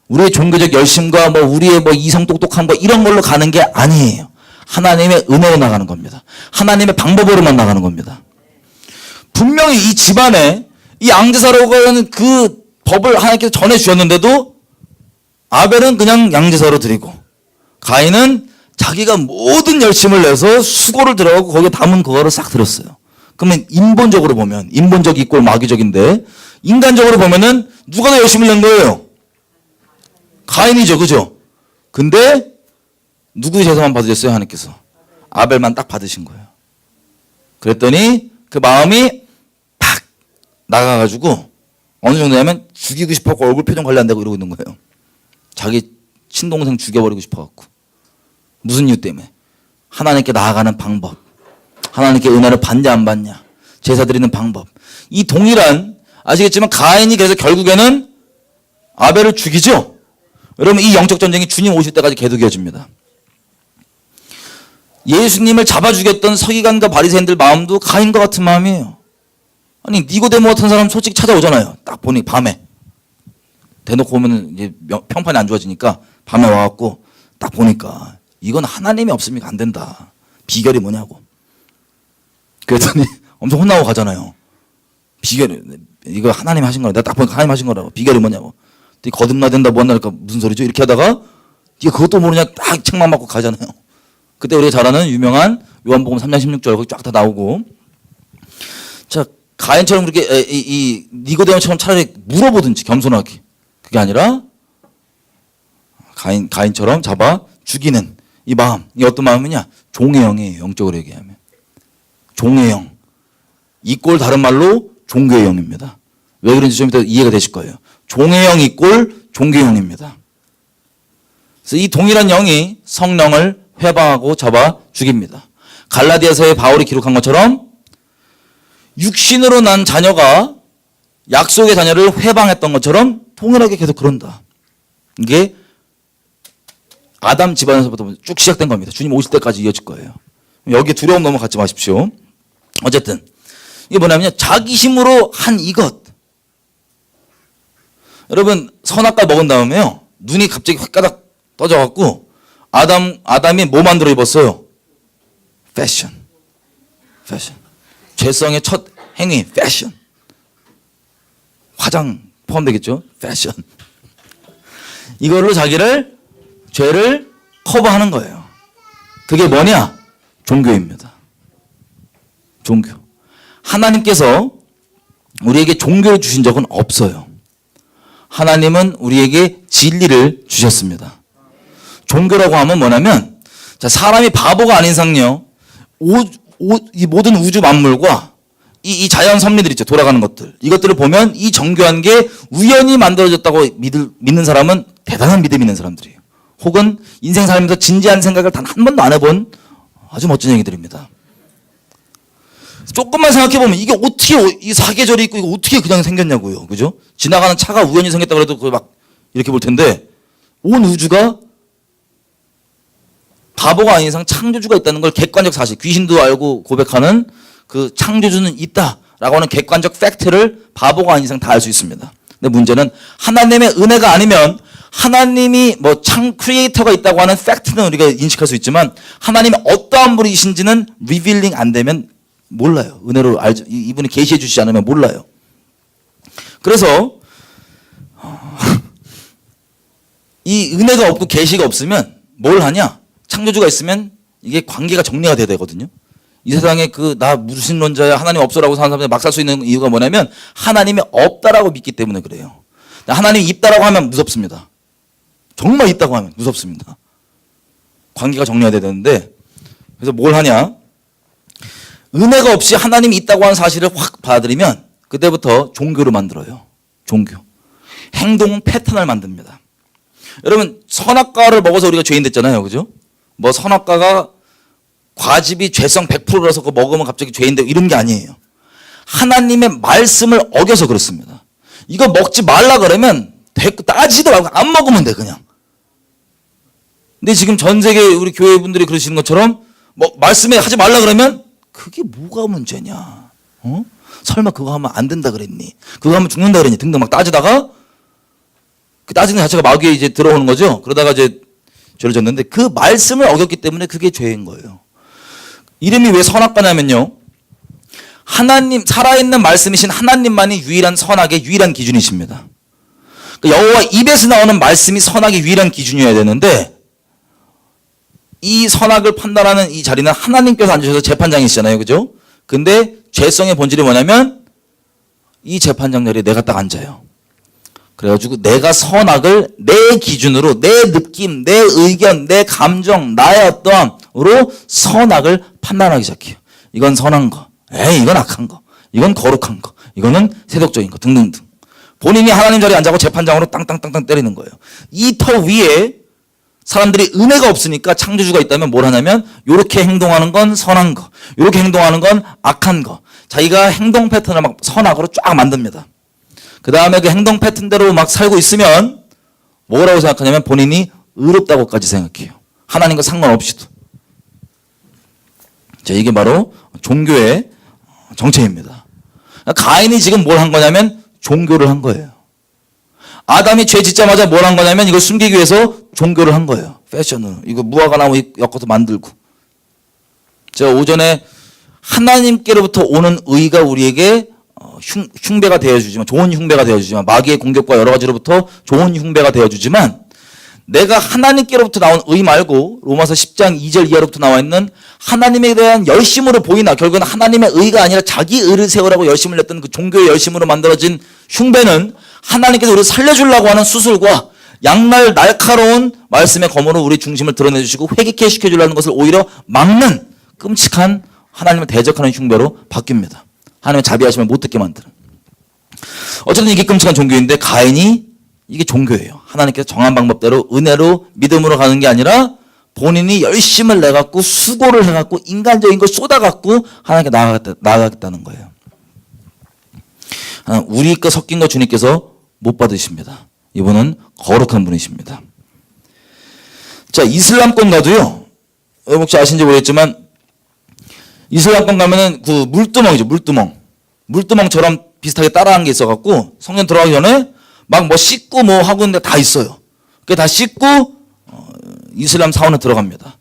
우리의 종교적 열심과 우리의 이성 똑똑함과 이런 걸로 가는 게 아니에요. 하나님의 은혜로 나가는 겁니다. 하나님의 방법으로만 나가는 겁니다. 분명히 이 집안에 이 양제사라고 하는 그 법을 하나님께서 전해주셨는데도 아벨은 그냥 양제사로 드리고 가인은 자기가 모든 열심을 내서 수고를 들어가고 거기에 담은 그거를 싹 들었어요. 그러면 인본적으로 보면 인본적이 있고 마귀적인데 인간적으로 보면은 누가 더 열심을 낸 거예요? 가인이죠. 그죠? 근데 누구의 제사만 받으셨어요? 하나님께서. 아벨만 딱 받으신 거예요. 그랬더니 그 마음이 팍 나가가지고 어느 정도냐면 죽이고 싶어갖고 얼굴 표정 관리 안 되고 이러고 있는 거예요. 자기 친동생 죽여버리고 싶어갖고. 무슨 이유 때문에? 하나님께 나아가는 방법. 하나님께 은혜를 받냐 안 받냐. 제사 드리는 방법. 이 동일한 아시겠지만 가인이 그래서 결국에는 아벨을 죽이죠. 여러분 이 영적 전쟁이 주님 오실 때까지 계속 이어집니다. 예수님을 잡아 죽였던 서기관과 바리새인들 마음도 가인과 같은 마음이에요. 아니 니고데모 같은 사람 솔직히 찾아오잖아요. 딱 보니 밤에 대놓고 오면 이제 평판이 안 좋아지니까 밤에 와갖고 딱 보니까 이건 하나님이 없으면 안 된다. 비결이 뭐냐고. 그랬더니 엄청 혼나고 가잖아요. 비결이 이거 하나님 하신 거라. 내가 딱 보니까 하나님 하신 거라고. 비결이 뭐냐고. 거듭나된다 뭐하니까 무슨 소리죠? 이렇게 하다가 네가 그것도 모르냐 딱 책만 맞고 가잖아요. 그때 우리가 잘 아는 유명한 요한복음 3장 16절 거기 쫙 다 나오고. 자 가인처럼 그렇게 이 니고데모처럼 차라리 물어보든지 겸손하게. 그게 아니라 가인처럼 잡아 죽이는 이 마음. 이게 어떤 마음이냐? 종의 영이에요. 영적으로 얘기하면. 종의 영. 이 꼴 다른 말로 종교의 영입니다. 왜 그런지 좀 이따 이해가 되실 거예요. 종의 영 이꼴 종교의 영입니다. 그래서 이 동일한 영이 성령을 회방하고 잡아 죽입니다. 갈라디아서에 바울이 기록한 것처럼 육신으로 난 자녀가 약속의 자녀를 회방했던 것처럼 동일하게 계속 그런다. 이게 아담 집안에서부터 쭉 시작된 겁니다. 주님 오실 때까지 이어질 거예요. 여기에 두려움 넘어가지 마십시오. 어쨌든 이게 뭐냐면요, 자기 힘으로 한 이것. 여러분 선악과 먹은 다음에요, 눈이 갑자기 획가닥 떠져갖고 아담이 뭐 만들어 입었어요? 패션. 죄성의 첫 행위 패션. 화장 포함되겠죠? 패션. 이걸로 자기를 죄를 커버하는 거예요. 그게 뭐냐? 종교입니다. 종교. 하나님께서 우리에게 종교를 주신 적은 없어요. 하나님은 우리에게 진리를 주셨습니다. 종교라고 하면 뭐냐면, 자, 사람이 바보가 아닌 이상요, 이 모든 우주 만물과 이 자연 선미들 있죠. 돌아가는 것들. 이것들을 보면 이 정교한 게 우연히 만들어졌다고 믿는 사람은 대단한 믿음 있는 사람들이에요. 혹은 인생 살면서 진지한 생각을 단 한 번도 안 해본 아주 멋진 얘기들입니다. 조금만 생각해보면 이게 어떻게 이 사계절이 있고 이거 어떻게 그냥 생겼냐고요. 그죠? 지나가는 차가 우연히 생겼다고 해도 그걸 막 이렇게 볼 텐데, 온 우주가 바보가 아닌 이상 창조주가 있다는 걸 객관적 사실, 귀신도 알고 고백하는 그 창조주는 있다라고 하는 객관적 팩트를 바보가 아닌 이상 다 알 수 있습니다. 근데 문제는 하나님의 은혜가 아니면, 하나님이 뭐 크리에이터가 있다고 하는 팩트는 우리가 인식할 수 있지만 하나님이 어떠한 분이신지는 리빌링 안 되면 몰라요. 은혜로 알죠. 이분이 계시해 주시지 않으면 몰라요. 그래서 이 은혜가 없고 계시가 없으면 뭘 하냐? 창조주가 있으면 이게 관계가 정리가 돼야 되거든요. 이 세상에 나 무신론자야, 하나님 없어라고 사는 사람들이 막 살 수 있는 이유가 뭐냐면 하나님이 없다라고 믿기 때문에 그래요. 하나님이 있다라고 하면 무섭습니다. 정말 있다고 하면 무섭습니다. 관계가 정리가 돼야 되는데, 그래서 뭘 하냐? 은혜가 없이 하나님이 있다고 하는 사실을 확 받아들이면 그때부터 종교를 만들어요. 종교. 행동 패턴을 만듭니다. 여러분, 선악과를 먹어서 우리가 죄인 됐잖아요. 그죠? 뭐 선악과가 과즙이 죄성 100%라서 그거 먹으면 갑자기 죄인 되고 이런 게 아니에요. 하나님의 말씀을 어겨서 그렇습니다. 이거 먹지 말라 그러면 따지도 말고 안 먹으면 돼, 그냥. 근데 지금 전 세계 우리 교회 분들이 그러시는 것처럼 뭐 말씀에 하지 말라 그러면 그게 뭐가 문제냐? 설마 그거 하면 안 된다 그랬니? 그거 하면 죽는다 그랬니? 등등 막 따지다가 그 따지는 자체가 마귀에 이제 들어오는 거죠. 그러다가 이제 죄를 졌는데 그 말씀을 어겼기 때문에 그게 죄인 거예요. 이름이 왜 선악과냐면요, 하나님, 살아있는 말씀이신 하나님만이 유일한 선악의 유일한 기준이십니다. 여호와 입에서 나오는 말씀이 선악의 유일한 기준이어야 되는데, 이 선악을 판단하는 이 자리는 하나님께서 앉으셔서 재판장이시잖아요. 그죠? 근데 죄성의 본질이 뭐냐면 이 재판장 자리에 내가 딱 앉아요. 그래가지고 내가 선악을 내 기준으로, 내 느낌, 내 의견, 내 감정, 나의 어떠함으로 선악을 판단하기 시작해요. 이건 선한 거, 이건 악한 거, 이건 거룩한 거, 이거는 세속적인 거 등등등. 본인이 하나님 자리에 앉아서 재판장으로 땅땅땅땅 때리는 거예요. 이 터 위에 사람들이 은혜가 없으니까 창조주가 있다면 뭘 하냐면 이렇게 행동하는 건 선한 거, 이렇게 행동하는 건 악한 거, 자기가 행동 패턴을 막 선악으로 쫙 만듭니다. 그 다음에 그 행동 패턴대로 막 살고 있으면 뭐라고 생각하냐면 본인이 의롭다고까지 생각해요. 하나님과 상관없이도. 자, 이게 바로 종교의 정체입니다. 가인이 지금 뭘 한 거냐면 종교를 한 거예요. 아담이 죄 짓자마자 뭘 한 거냐면 이걸 숨기기 위해서 종교를 한 거예요. 패션으로. 이거 무화과 나무 엮어서 만들고. 제가 오전에 하나님께로부터 오는 의가 우리에게 흉배가 되어주지만, 좋은 흉배가 되어주지만, 마귀의 공격과 여러 가지로부터 좋은 흉배가 되어주지만, 내가 하나님께로부터 나온 의 말고 로마서 10장 2절 이하로부터 나와 있는 하나님에 대한 열심으로 보이나 결국은 하나님의 의가 아니라 자기 의를 세우라고 열심을 냈던 그 종교의 열심으로 만들어진 흉배는 하나님께서 우리를 살려주려고 하는 수술과 양날 날카로운 말씀의 검으로 우리 중심을 드러내주시고 회개케 시켜주려는 것을 오히려 막는 끔찍한 하나님을 대적하는 흉배로 바뀝니다. 하나님의 자비하심을 못 듣게 만드는. 어쨌든 이게 끔찍한 종교인데 가인이 이게 종교예요. 하나님께서 정한 방법대로 은혜로 믿음으로 가는 게 아니라 본인이 열심을 내갖고 수고를 해갖고 인간적인 걸 쏟아갖고 하나님께 나아가겠다는 거예요. 우리 거 섞인 거 주님께서 못 받으십니다. 이분은 거룩한 분이십니다. 자, 이슬람권 가도요. 혹시 아신지 모르겠지만 이슬람권 가면은 그 물두멍이죠. 물두멍처럼 비슷하게 따라한 게 있어갖고 성전 들어가기 전에 막 뭐 씻고 뭐 하고 있는데 다 있어요. 그게 다 씻고 이슬람 사원에 들어갑니다.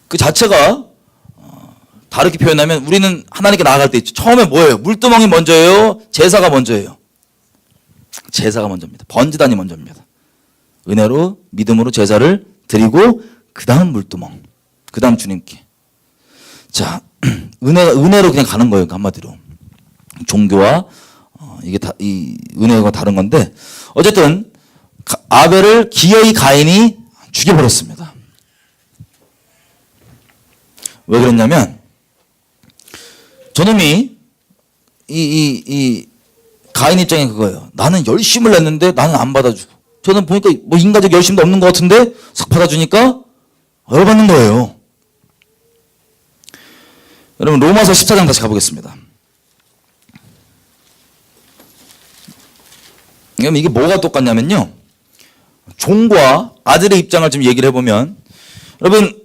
그 자체가 다르게 표현하면 우리는 하나님께 나아갈 때 있죠. 처음에 뭐예요? 물두멍이 먼저예요? 제사가 먼저예요? 제사가 먼저입니다. 번제단이 먼저입니다. 은혜로 믿음으로 제사를 드리고 그 다음 물두멍, 그 다음 주님께. 자, 은혜로 그냥 가는 거예요. 한마디로. 종교와 이게 이 은혜가 다른 건데 어쨌든 아벨을 기어이 가인이 죽여버렸습니다. 왜 그랬냐면 저놈이 이 가인 입장이 그거예요. 나는 열심을 냈는데 나는 안 받아주고 저는 보니까 뭐 인간적 열심도 없는 것 같은데 싹 받아주니까 열받는 거예요. 여러분 로마서 14장 다시 가보겠습니다. 그럼 이게 뭐가 똑같냐면요. 종과 아들의 입장을 좀 얘기를 해보면 여러분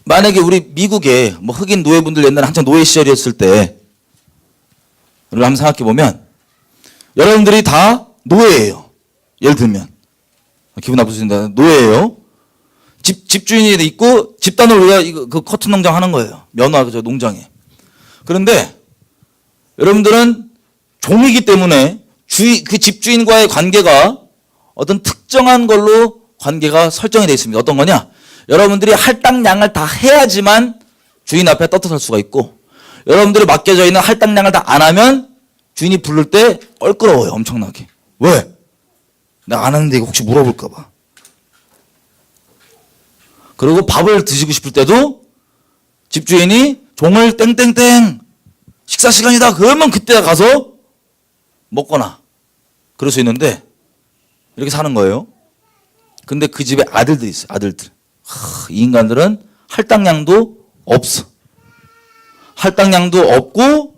만약에 우리 미국에 뭐 흑인 노예분들 옛날에 한창 노예 시절이었을 때를 한번 생각해 보면 여러분들이 다 노예예요. 예를 들면 기분 나쁘신다. 노예예요. 집주인이 있고 집단으로 우리가 그 커튼 농장 하는 거예요. 면화 저 농장에. 그런데 여러분들은 종이기 때문에 그 집주인과의 관계가 어떤 특정한 걸로 관계가 설정이 되어 있습니다. 어떤 거냐? 여러분들이 할당량을 다 해야지만 주인 앞에 떳떳할 수가 있고 여러분들이 맡겨져 있는 할당량을 다 안 하면 주인이 부를 때 껄끄러워요. 엄청나게. 왜? 내가 안 하는데 이거 혹시 물어볼까 봐. 그리고 밥을 드시고 싶을 때도 집주인이 종을 땡땡땡 식사 시간이다 그러면 그때 가서 먹거나 그럴 수 있는데 이렇게 사는 거예요. 근데 그 집에 아들들이 있어요. 아들들. 이 인간들은 할당량도 없어. 할당량도 없고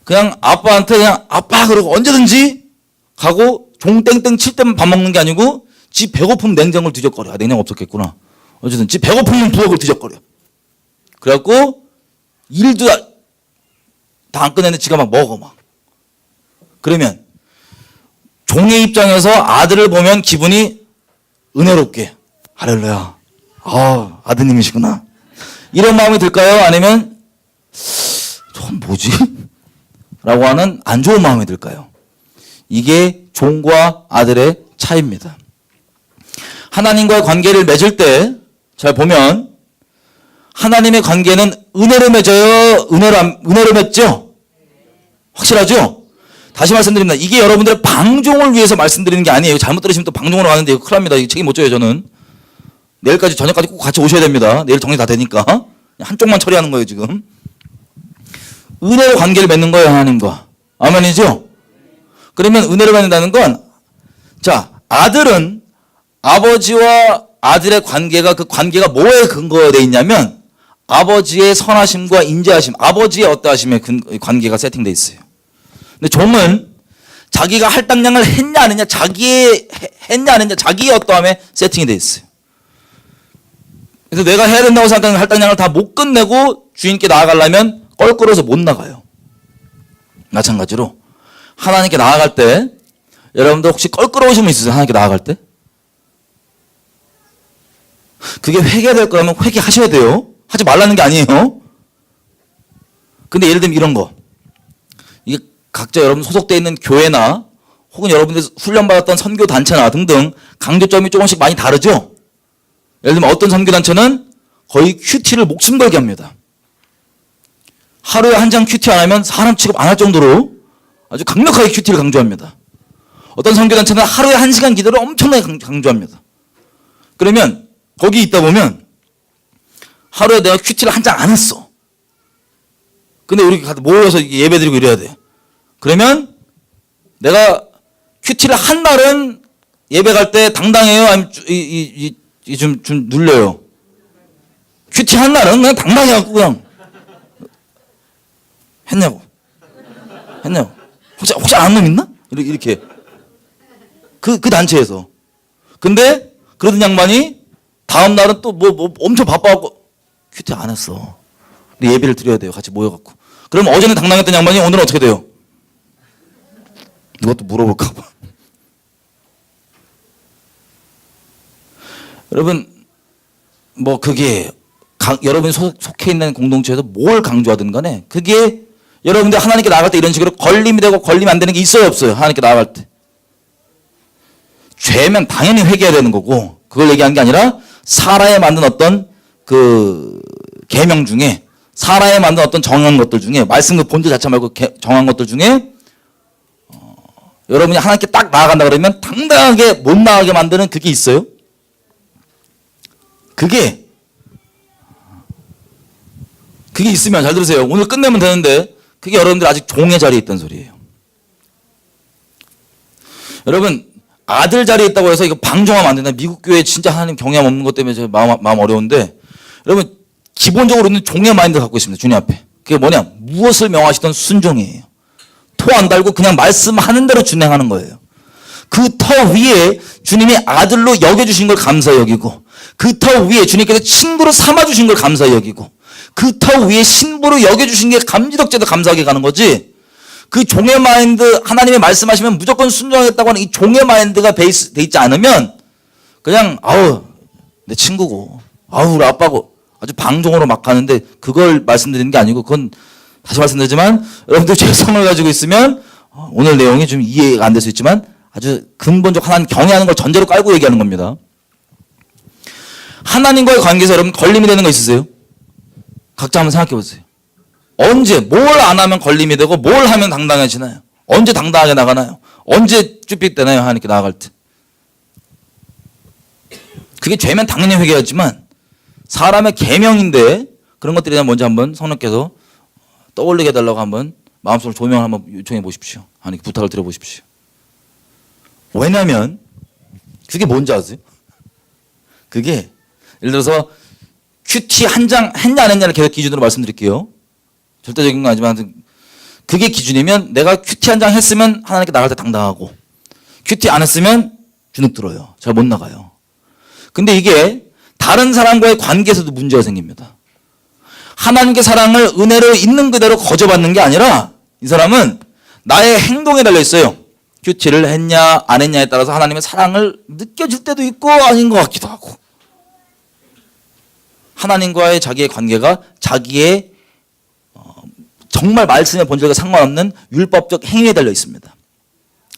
그냥 아빠한테 그냥 아빠 그러고 언제든지 가고 종 땡땡 칠 때만 밥 먹는 게 아니고 지 배고프면 냉장고를 뒤적거려. 냉장고 없었겠구나. 어쨌든 지 배고프면 부엌을 뒤적거려. 그래갖고 일도 다 안 끝냈는데 지가 막 먹어 막. 그러면 종의 입장에서 아들을 보면 기분이 은혜롭게 할렐루야. 아드님이시구나. 이런 마음이 들까요? 아니면 저건 뭐지? 라고 하는 안 좋은 마음이 들까요? 이게 종과 아들의 차이입니다. 하나님과의 관계를 맺을 때 잘 보면 하나님의 관계는 은혜로 맺어요? 은혜로 맺죠? 확실하죠? 다시 말씀드립니다. 이게 여러분들의 방종을 위해서 말씀드리는 게 아니에요. 잘못 들으시면 또 방종으로 가는데 이거 큰일 납니다. 이거 책임 못 져요, 저는. 내일까지, 저녁까지 꼭 같이 오셔야 됩니다. 내일 정리 다 되니까. 한쪽만 처리하는 거예요, 지금. 은혜로 관계를 맺는 거예요, 하나님과. 아멘이죠? 그러면 은혜로 맺는다는 건, 자, 아들은 아버지와 아들의 관계가 그 관계가 뭐에 근거되어 있냐면, 아버지의 선하심과 인자하심, 아버지의 어떠하심의 관계가 세팅되어 있어요. 근데 종은 자기가 할당량을 했냐 안 했냐, 자기의 어떠함에 세팅이 되어 있어요. 그래서 내가 해야 된다고 생각하는 할당량을 다 못 끝내고 주인께 나아가려면 껄끄러워서 못 나가요. 마찬가지로 하나님께 나아갈 때 여러분들 혹시 껄끄러우신 분 있으세요? 하나님께 나아갈 때? 그게 회개될 거라면 회개하셔야 돼요. 하지 말라는 게 아니에요. 근데 예를 들면 이런 거. 이게 각자 여러분 소속되어 있는 교회나 혹은 여러분들 훈련받았던 선교단체나 등등 강조점이 조금씩 많이 다르죠? 예를 들면 어떤 선교단체는 거의 큐티를 목숨 걸게 합니다. 하루에 한 장 큐티 안 하면 사람 취급 안 할 정도로 아주 강력하게 큐티를 강조합니다. 어떤 선교단체는 하루에 1시간 기도를 엄청나게 강조합니다. 그러면 거기 있다 보면 하루에 내가 큐티를 한 장 안 했어. 근데 우리 모여서 예배 드리고 이래야 돼. 그러면 내가 큐티를 한 날은 예배 갈 때 당당해요? 아니면 좀 눌려요? 큐티 한 날은 그냥 당당해갖고 그냥 했냐고. 혹시 안 놈 있나? 이렇게. 그 단체에서. 근데 그러던 양반이 다음 날은 또 뭐 엄청 바빠갖고 큐티 안 했어. 근데 예배를 드려야 돼요. 같이 모여갖고. 그럼 어제는 당당했던 양반이 오늘은 어떻게 돼요? 이것도 물어볼까봐. 여러분, 뭐 그게 여러분이 속해 있는 공동체에서 뭘 강조하든 간에 그게 여러분들 하나님께 나아갈 때 이런 식으로 걸림이 되고 걸리면 안 되는 게 있어요, 없어요? 하나님께 나아갈 때. 죄면 당연히 회개해야 되는 거고, 그걸 얘기하는 게 아니라 사라에 만든 어떤 그 계명 중에, 사라에 만든 어떤 정한 것들 중에, 말씀 그 본질 자체 말고 정한 것들 중에 여러분이 하나님께 딱 나아간다 그러면 당당하게 못 나가게 만드는 그게 있어요. 그게 있으면 잘 들으세요. 오늘 끝내면 되는데 그게 여러분들 아직 종의 자리에 있단 소리예요. 여러분, 아들 자리에 있다고 해서 이거 방종하면 안 된다. 미국 교회 진짜 하나님 경외함 없는 것 때문에 제가 마음 어려운데, 여러분 기본적으로는 종의 마인드 갖고 있습니다. 주님 앞에. 그게 뭐냐? 무엇을 명하시던 순종이에요. 토 안 달고 그냥 말씀하는 대로 준행하는 거예요. 그 터 위에 주님이 아들로 여겨주신 걸 감사히 여기고, 그 터 위에 주님께서 친구로 삼아주신 걸 감사히 여기고, 그 터 위에 신부로 여겨주신 게 감지덕제도 감사하게 가는 거지. 그 종의 마인드, 하나님의 말씀하시면 무조건 순종하겠다고 하는 이 종의 마인드가 베이스 돼 있지 않으면 그냥 아우 내 친구고, 아우 우리 아빠고, 아주 방종으로 막 가는데, 그걸 말씀드리는 게 아니고, 그건 다시 말씀드리지만 여러분들 죄성을 가지고 있으면 오늘 내용이 좀 이해가 안 될 수 있지만 아주 근본적 하나님 경외하는 걸 전제로 깔고 얘기하는 겁니다. 하나님과의 관계에서 여러분 걸림이 되는 거 있으세요? 각자 한번 생각해 보세요. 언제 뭘 안 하면 걸림이 되고 뭘 하면 당당해지나요? 언제 당당하게 나가나요? 언제 쭈삣대나요? 하나님께 나아갈 때. 그게 죄면 당연히 회개하지만 사람의 계명인데 그런 것들에 대한 먼저 한번 성령께서 떠올리게 해달라고 한번 마음속으로 조명을 한번 요청해 보십시오. 하나님께 부탁을 드려보십시오. 왜냐하면 그게 뭔지 아세요? 그게 예를 들어서 큐티 한 장 했냐 안 했냐를 계속 기준으로 말씀드릴게요. 절대적인 건 아니지만 그게 기준이면 내가 큐티 한 장 했으면 하나님께 나갈 때 당당하고, 큐티 안 했으면 주눅 들어요. 잘 못 나가요. 근데 이게 다른 사람과의 관계에서도 문제가 생깁니다. 하나님께 사랑을 은혜로 있는 그대로 거저받는 게 아니라 이 사람은 나의 행동에 달려 있어요. 큐티를 했냐 안 했냐에 따라서 하나님의 사랑을 느껴질 때도 있고 아닌 것 같기도 하고, 하나님과의 자기의 관계가 자기의 정말 말씀의 본질과 상관없는 율법적 행위에 달려 있습니다.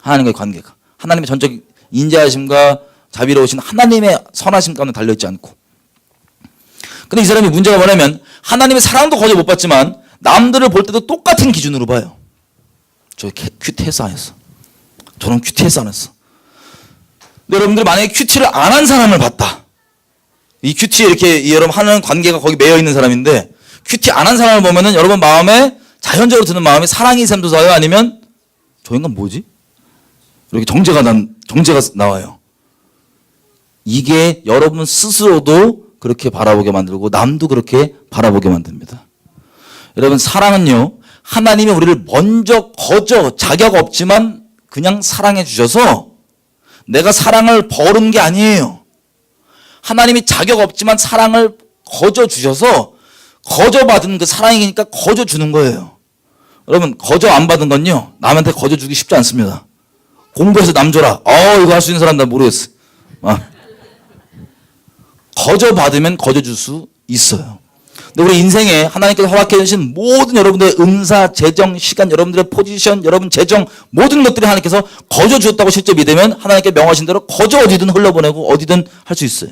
하나님과의 관계가 하나님의 전적 인자하심과 자비로우신 하나님의 선하심 가운데 달려있지 않고. 근데 이 사람이 문제가 뭐냐면 하나님의 사랑도 거저 못 받지만 남들을 볼 때도 똑같은 기준으로 봐요. 저 큐티했어 안 했어? 저는 큐티했어 안 했어? 근데 여러분들이 만약에 큐티를 안 한 사람을 봤다. 이 큐티에 이렇게 여러분 하는 관계가 거기 매여 있는 사람인데 큐티 안 한 사람을 보면은 여러분 마음에 자연적으로 드는 마음이 사랑이 샘솟아요? 아니면 저 인간 뭐지? 이렇게 정제가 나와요. 이게 여러분 스스로도 그렇게 바라보게 만들고 남도 그렇게 바라보게 만듭니다. 여러분 사랑은요, 하나님이 우리를 먼저 거저 자격 없지만 그냥 사랑해 주셔서 내가 사랑을 버는 게 아니에요. 하나님이 자격 없지만 사랑을 거저 주셔서 거저 받은 그 사랑이니까 거저 주는 거예요. 여러분 거저 안 받은 건요 남한테 거저 주기 쉽지 않습니다. 공부해서 남 줘라. 이거 할 수 있는 사람 나 모르겠어. 거저 받으면 거저 줄 수 있어요. 근데 우리 인생에 하나님께서 허락해 주신 모든 여러분들의 은사, 재정, 시간, 여러분들의 포지션, 여러분 재정 모든 것들이 하나님께서 거저 주었다고 실제 믿으면 하나님께 명하신 대로 거저 어디든 흘려보내고 어디든 할 수 있어요.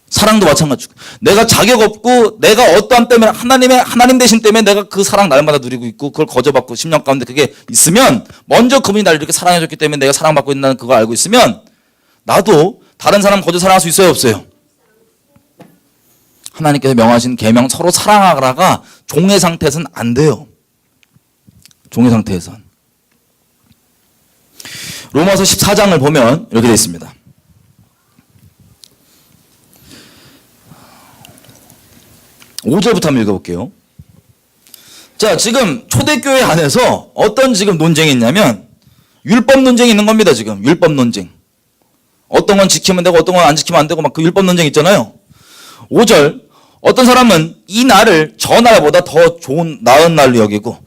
사랑도 마찬가지고 내가 자격 없고 내가 어떠함 때문에 하나님 대신 때문에 내가 그 사랑 날마다 누리고 있고 그걸 거저받고 10년 가운데 그게 있으면 먼저 그분이 나를 이렇게 사랑해줬기 때문에 내가 사랑받고 있다는 그걸 알고 있으면 나도 다른 사람 거저 사랑할 수 있어요 없어요? 하나님께서 명하신 계명 서로 사랑하라가 종의 상태에서는 안 돼요. 종의 상태에선. 로마서 14장을 보면 이렇게 되어 있습니다. (5절부터) 한번 읽어볼게요. 자, 지금 초대교회 안에서 어떤 지금 논쟁이 있냐면 율법 논쟁이 있는 겁니다. 지금 율법 논쟁. 어떤 건 지키면 되고 어떤 건 안 지키면 안 되고 막 그 율법 논쟁 있잖아요. 5절, 어떤 사람은 이 날을 저 날보다 더 좋은 나은 날로 여기고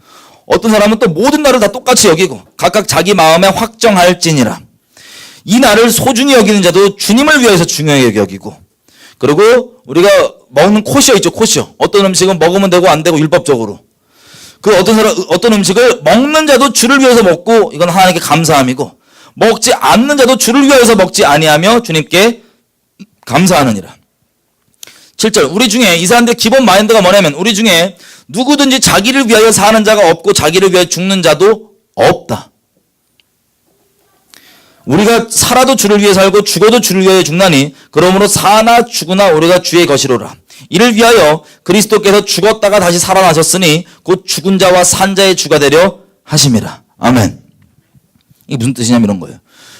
어떤 사람은 또 모든 날을 다 똑같이 여기고 각각 자기 마음에 확정할지니라. 이 날을 소중히 여기는 자도 주님을 위해서 중요하게 여기고, 그리고 우리가 먹는 코시어 있죠. 코시어. 어떤 음식은 먹으면 되고 안 되고 율법적으로. 그 어떤 음식을 먹는 자도 주를 위해서 먹고 이건 하나님께 감사함이고, 먹지 않는 자도 주를 위해서 먹지 아니하며 주님께 감사하느니라. 7절, 우리 중에 이 사람들의 기본 마인드가 뭐냐면 우리 중에 누구든지 자기를 위하여 사는 자가 없고 자기를 위하여 죽는 자도 없다. 우리가 살아도 주를 위해 살고 죽어도 주를 위하여 죽나니 그러므로 사나 죽으나 우리가 주의 것이로라. 이를 위하여 그리스도께서 죽었다가 다시 살아나셨으니 곧 죽은 자와 산 자의 주가 되려 하심이라. 아멘. 이게 무슨 뜻이냐면 이런 거예요.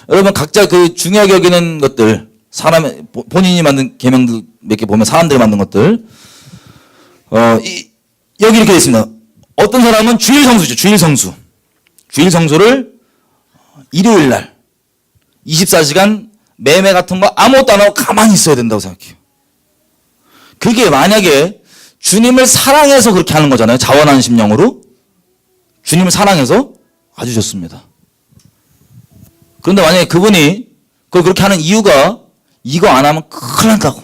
여러분 각자 그 중요하게 여기는 것들, 사람의 본인이 만든 계명들 몇 개 보면 사람들이 만든 것들, 여기 이렇게 되어 있습니다. 어떤 사람은 주일 성수죠. 주일 성수. 주일 성수를 일요일 날 24시간 매매 같은 거 아무것도 안 하고 가만히 있어야 된다고 생각해요. 그게 만약에 주님을 사랑해서 그렇게 하는 거잖아요. 자원하는 심령으로. 주님을 사랑해서 아주 좋습니다. 그런데 만약에 그분이 그걸 그렇게 하는 이유가 이거 안 하면 큰일 난다고,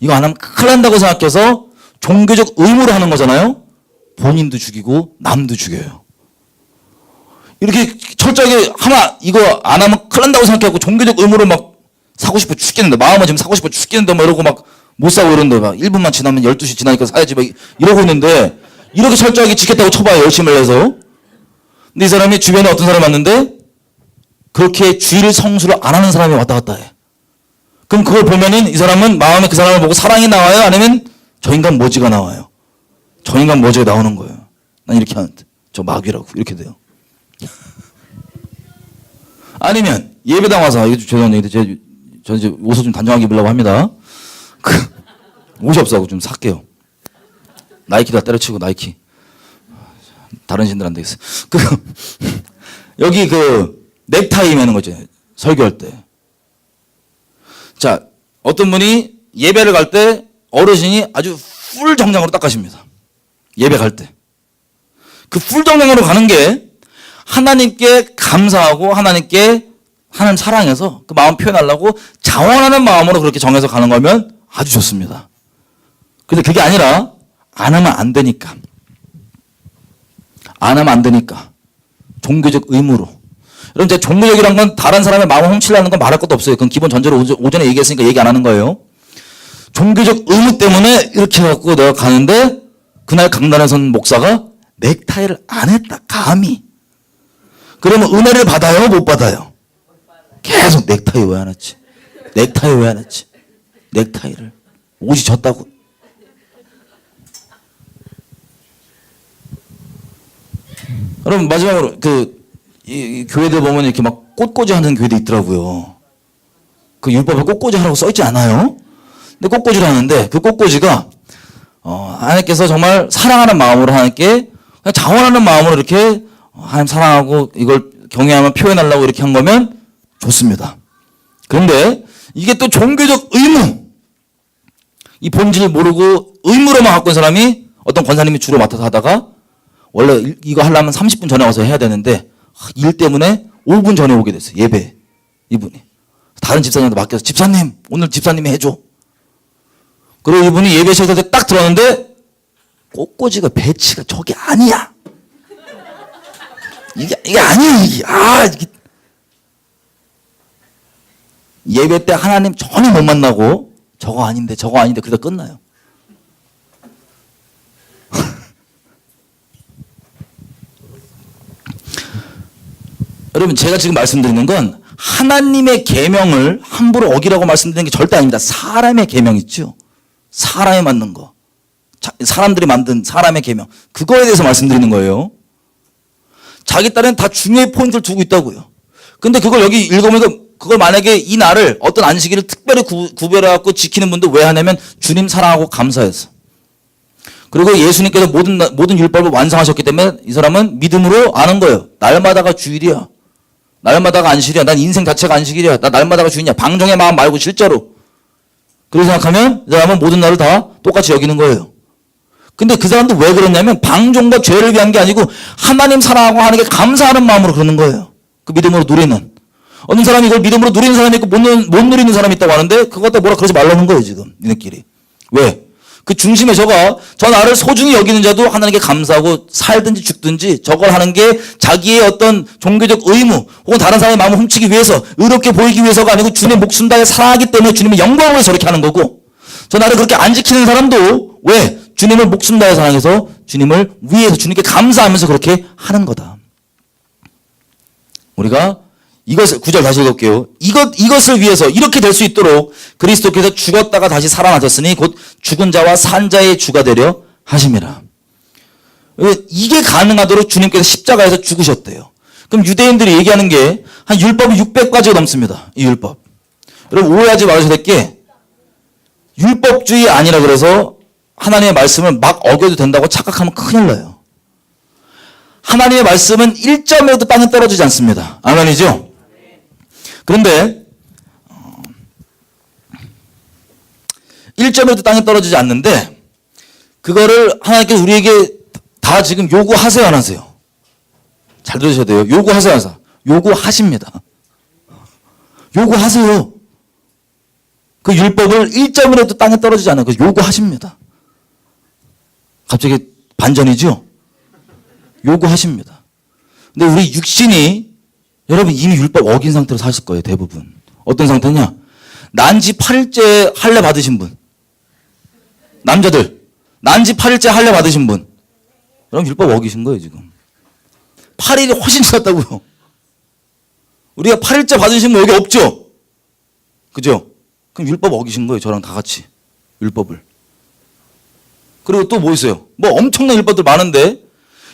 이거 안 하면 큰일 난다고 생각해서 종교적 의무로 하는 거잖아요. 본인도 죽이고 남도 죽여요. 이렇게 철저하게 하나 이거 안 하면 큰일 난다고 생각해갖고 종교적 의무로 막 사고 싶어 죽겠는데, 마음은 지금 사고 싶어 죽겠는데 막 이러고 막 못 사고 이러는데 막 1분만 지나면 12시 지나니까 사야지 막 이러고 있는데, 이렇게 철저하게 지켰다고 쳐봐요. 열심히 해서. 근데 이 사람이 주변에 어떤 사람이 왔는데 그렇게 주일 성수를 안 하는 사람이 왔다 갔다 해. 그럼 그걸 보면은 이 사람은 마음에 그 사람을 보고 사랑이 나와요? 아니면 저 인간 뭐지가 나와요? 저 인간 뭐지가 나오는 거예요. 난 이렇게 하는데 저 마귀라고 이렇게 돼요. 아니면 예배당 와서, 이거 죄송한데 저 이제 옷을 좀 단정하게 입으려고 합니다. 옷이 없어서 좀 살게요. 나이키다 때려치고 나이키. 다른 신들 안 되겠어. 여기 넥타이 매는 거죠. 설교할 때. 자, 어떤 분이 예배를 갈 때 어르신이 아주 풀 정장으로 딱 가십니다. 예배 갈 때. 그 풀 정장으로 가는 게 하나님께 감사하고 하나님께 하나님 사랑해서 그 마음 표현하려고 자원하는 마음으로 그렇게 정해서 가는 거면 아주 좋습니다. 근데 그게 아니라 안 하면 안 되니까. 안 하면 안 되니까. 종교적 의무로. 여러분, 제가 종교적이란 건 다른 사람의 마음을 훔치려는 건 말할 것도 없어요. 그건 기본 전제로 오전에 얘기했으니까 얘기 안 하는 거예요. 종교적 의무 때문에 이렇게 해갖고 내가 가는데 그날 강단에 선 목사가 넥타이를 안 했다. 감히. 그러면 은혜를 받아요? 못 받아요? 계속 넥타이 왜 안 했지? 넥타이 왜 안 했지? 넥타이를. 옷이 졌다고. 여러분, 마지막으로 이 교회들 보면 이렇게 막 꽃꽂이 하는 교회도 있더라고요. 그 율법에 꽃꽂이 하라고 써있지 않아요? 근데 꽃꽂이를 하는데 그 꽃꽂이가 하나님께서 정말 사랑하는 마음으로 하나님께 그냥 자원하는 마음으로 이렇게 하나님 사랑하고 이걸 경외하며 표현하려고 이렇게 한 거면 좋습니다. 그런데 이게 또 종교적 의무, 이 본질을 모르고 의무로만 갖고 있는 사람이 어떤 권사님이 주로 맡아서 하다가 원래 이거 하려면 30분 전에 와서 해야 되는데 일 때문에 5분 전에 오게 됐어요. 예배. 이분이. 다른 집사님한테 맡겨서 집사님 오늘 집사님이 해줘. 그리고 이분이 예배 시작할 때 딱 들어왔는데 꽃꽂이가 배치가 저게 아니야. 이게 아니야. 이게. 예배 때 하나님 전혀 못 만나고 저거 아닌데 그러다 끝나요. 여러분, 제가 지금 말씀드리는 건 하나님의 계명을 함부로 어기라고 말씀드리는 게 절대 아닙니다. 사람의 계명 있죠. 사람이 만든 거, 사람들이 만든 사람의 계명, 그거에 대해서 말씀드리는 거예요. 자기 딴에는 다 중요한 포인트를 두고 있다고요. 근데 그걸 여기 읽어보니까 그걸 만약에 이 날을 어떤 안식일을 특별히 구별해갖고 지키는 분도 왜 하냐면 주님 사랑하고 감사해서. 그리고 예수님께서 모든 율법을 완성하셨기 때문에 이 사람은 믿음으로 아는 거예요. 날마다가 주일이야. 날마다가 안식일이야. 난 인생 자체가 안식일이야. 나 날마다가 주일이야. 방종의 마음 말고 실제로. 그렇게 생각하면 이 사람은 모든 날을 다 똑같이 여기는 거예요. 근데 그 사람도 왜 그러냐면 방종과 죄를 위한 게 아니고 하나님 사랑하고 하는 게 감사하는 마음으로 그러는 거예요. 그 믿음으로 누리는. 어느 사람이 이걸 믿음으로 누리는 사람이 있고 못 누리는 사람이 있다고 하는데 그것 갖다 뭐라 그러지 말라는 거예요, 지금. 니네끼리. 왜? 그 중심에 저 나를 소중히 여기는 자도 하나님께 감사하고 살든지 죽든지 저걸 하는 게 자기의 어떤 종교적 의무 혹은 다른 사람의 마음을 훔치기 위해서 의롭게 보이기 위해서가 아니고 주님의 목숨 다해 사랑하기 때문에 주님의 영광을 위해서 저렇게 하는 거고 저 나를 그렇게 안 지키는 사람도 왜? 주님을 목숨 다해 사랑해서 주님을 위해서 주님께 감사하면서 그렇게 하는 거다. 우리가 이것을 9절 다시 읽을게요. 이것을 위해서 이렇게 될 수 있도록 그리스도께서 죽었다가 다시 살아나셨으니 곧 죽은 자와 산 자의 주가 되려 하심이라. 이게 가능하도록 주님께서 십자가에서 죽으셨대요. 그럼 유대인들이 얘기하는 게 한 율법이 600가지가 넘습니다. 이 율법. 여러분 오해하지 말으셔야 될 게 율법주의 아니라 그래서 하나님의 말씀을 막 어겨도 된다고 착각하면 큰일 나요. 하나님의 말씀은 1점에도 땅에 떨어지지 않습니다. 아멘이죠? 그런데 1점에도 땅에 떨어지지 않는데 그거를 하나님께서 우리에게 다 지금 요구하세요 안 하세요? 잘 들으셔야 돼요. 요구하세요 안 하세요? 요구하십니다. 요구하세요. 그 율법을 1점이라도 땅에 떨어지지 않아요. 그래서 요구하십니다. 갑자기 반전이죠? 요구하십니다. 근데 우리 육신이 여러분 이미 율법 어긴 상태로 사실 거예요. 대부분. 어떤 상태냐? 난지 8일째 할례 받으신 분. 남자들. 난지 8일째 할례 받으신 분. 그럼 율법 어기신 거예요 지금. 8일이 훨씬 지났다고요. 우리가 8일째 받으신 분 여기 없죠? 그죠? 그럼 율법 어기신 거예요. 저랑 다 같이. 율법을. 그리고 또 뭐 있어요? 뭐 엄청난 율법들 많은데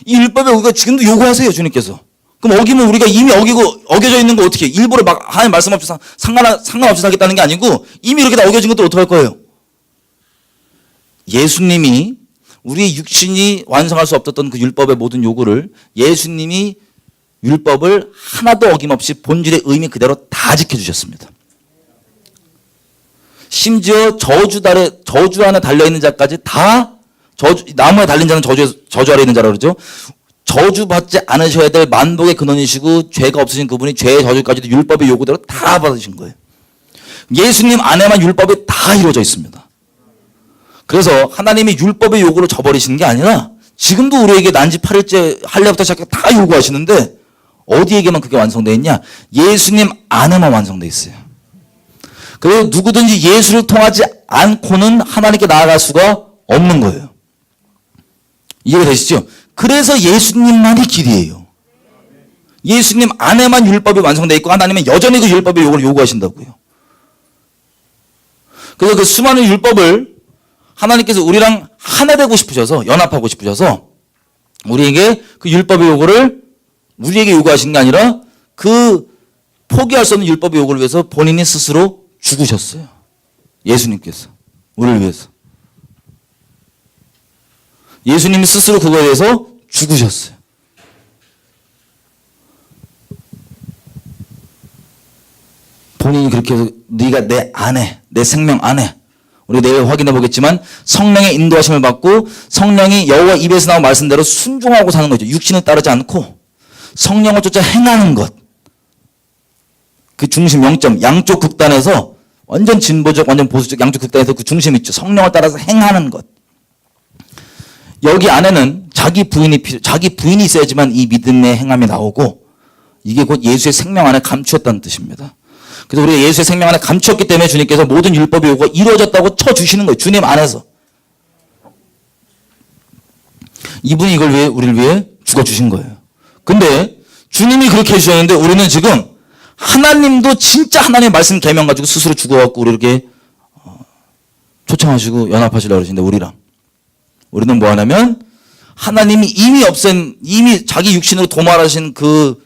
이 율법에 우리가 지금도 요구하세요 주님께서. 그럼 어기면 우리가 이미 어겨져 있는 거 어떻게 해? 일부러 막 하나님 말씀 없이 상관없이 살겠다는 게 아니고 이미 이렇게 다 어겨진 것도 어떡할 거예요? 예수님이 우리의 육신이 완성할 수 없었던 그 율법의 모든 요구를 예수님이 율법을 하나도 어김없이 본질의 의미 그대로 다 지켜주셨습니다. 심지어 저주 안에 달려있는 자까지 다 나무에 달린 자는 저주 아래 있는 자라고 그러죠. 저주받지 않으셔야 될 만복의 근원이시고 죄가 없으신 그분이 죄의 저주까지도 율법의 요구대로 다 받으신 거예요. 예수님 안에만 율법이 다 이루어져 있습니다. 그래서 하나님이 율법의 요구를 저버리시는 게 아니라 지금도 우리에게 난지 8일째 할례부터 시작해 다 요구하시는데 어디에게만 그게 완성되어 있냐? 예수님 안에만 완성되어 있어요. 그래서 누구든지 예수를 통하지 않고는 하나님께 나아갈 수가 없는 거예요. 이해가 되시죠? 그래서 예수님만이 길이에요. 예수님 안에만 율법이 완성되어 있고 하나님은 여전히 그 율법의 요구를 요구하신다고요. 그래서 그 수많은 율법을 하나님께서 우리랑 하나 되고 싶으셔서 연합하고 싶으셔서 우리에게 그 율법의 요구를 우리에게 요구하신 게 아니라 그 포기할 수 없는 율법의 요구를 위해서 본인이 스스로 죽으셨어요. 예수님께서 우리를 위해서. 예수님이 스스로 그거에 대해서 죽으셨어요. 본인이 그렇게 해서 네가 내 안에, 내 생명 안에 우리 내일 확인해 보겠지만 성령의 인도하심을 받고 성령이 여호와 입에서 나온 말씀대로 순종하고 사는 거죠. 육신을 따르지 않고 성령을 쫓아 행하는 것. 그 중심 0점 양쪽 극단에서 완전 진보적 완전 보수적 양쪽 극단에서 그 중심 있죠. 성령을 따라서 행하는 것. 여기 안에는 자기 부인이 있어야지만 이 믿음의 행함이 나오고 이게 곧 예수의 생명 안에 감추었다는 뜻입니다. 그래서 우리가 예수의 생명 안에 감추었기 때문에 주님께서 모든 율법의 요구가 이루어졌다고 쳐주시는 거예요. 주님 안에서. 이분이 이걸 위해 우리를 위해 죽어주신 거예요. 근데 주님이 그렇게 해주셨는데 우리는 지금 하나님도 진짜 하나님의 말씀 계명 가지고 스스로 죽어갖고 우리 이렇게 초청하시고 연합하시려고 그러시는데 우리는 뭐 하냐면 하나님이 이미 자기 육신으로 도말하신 그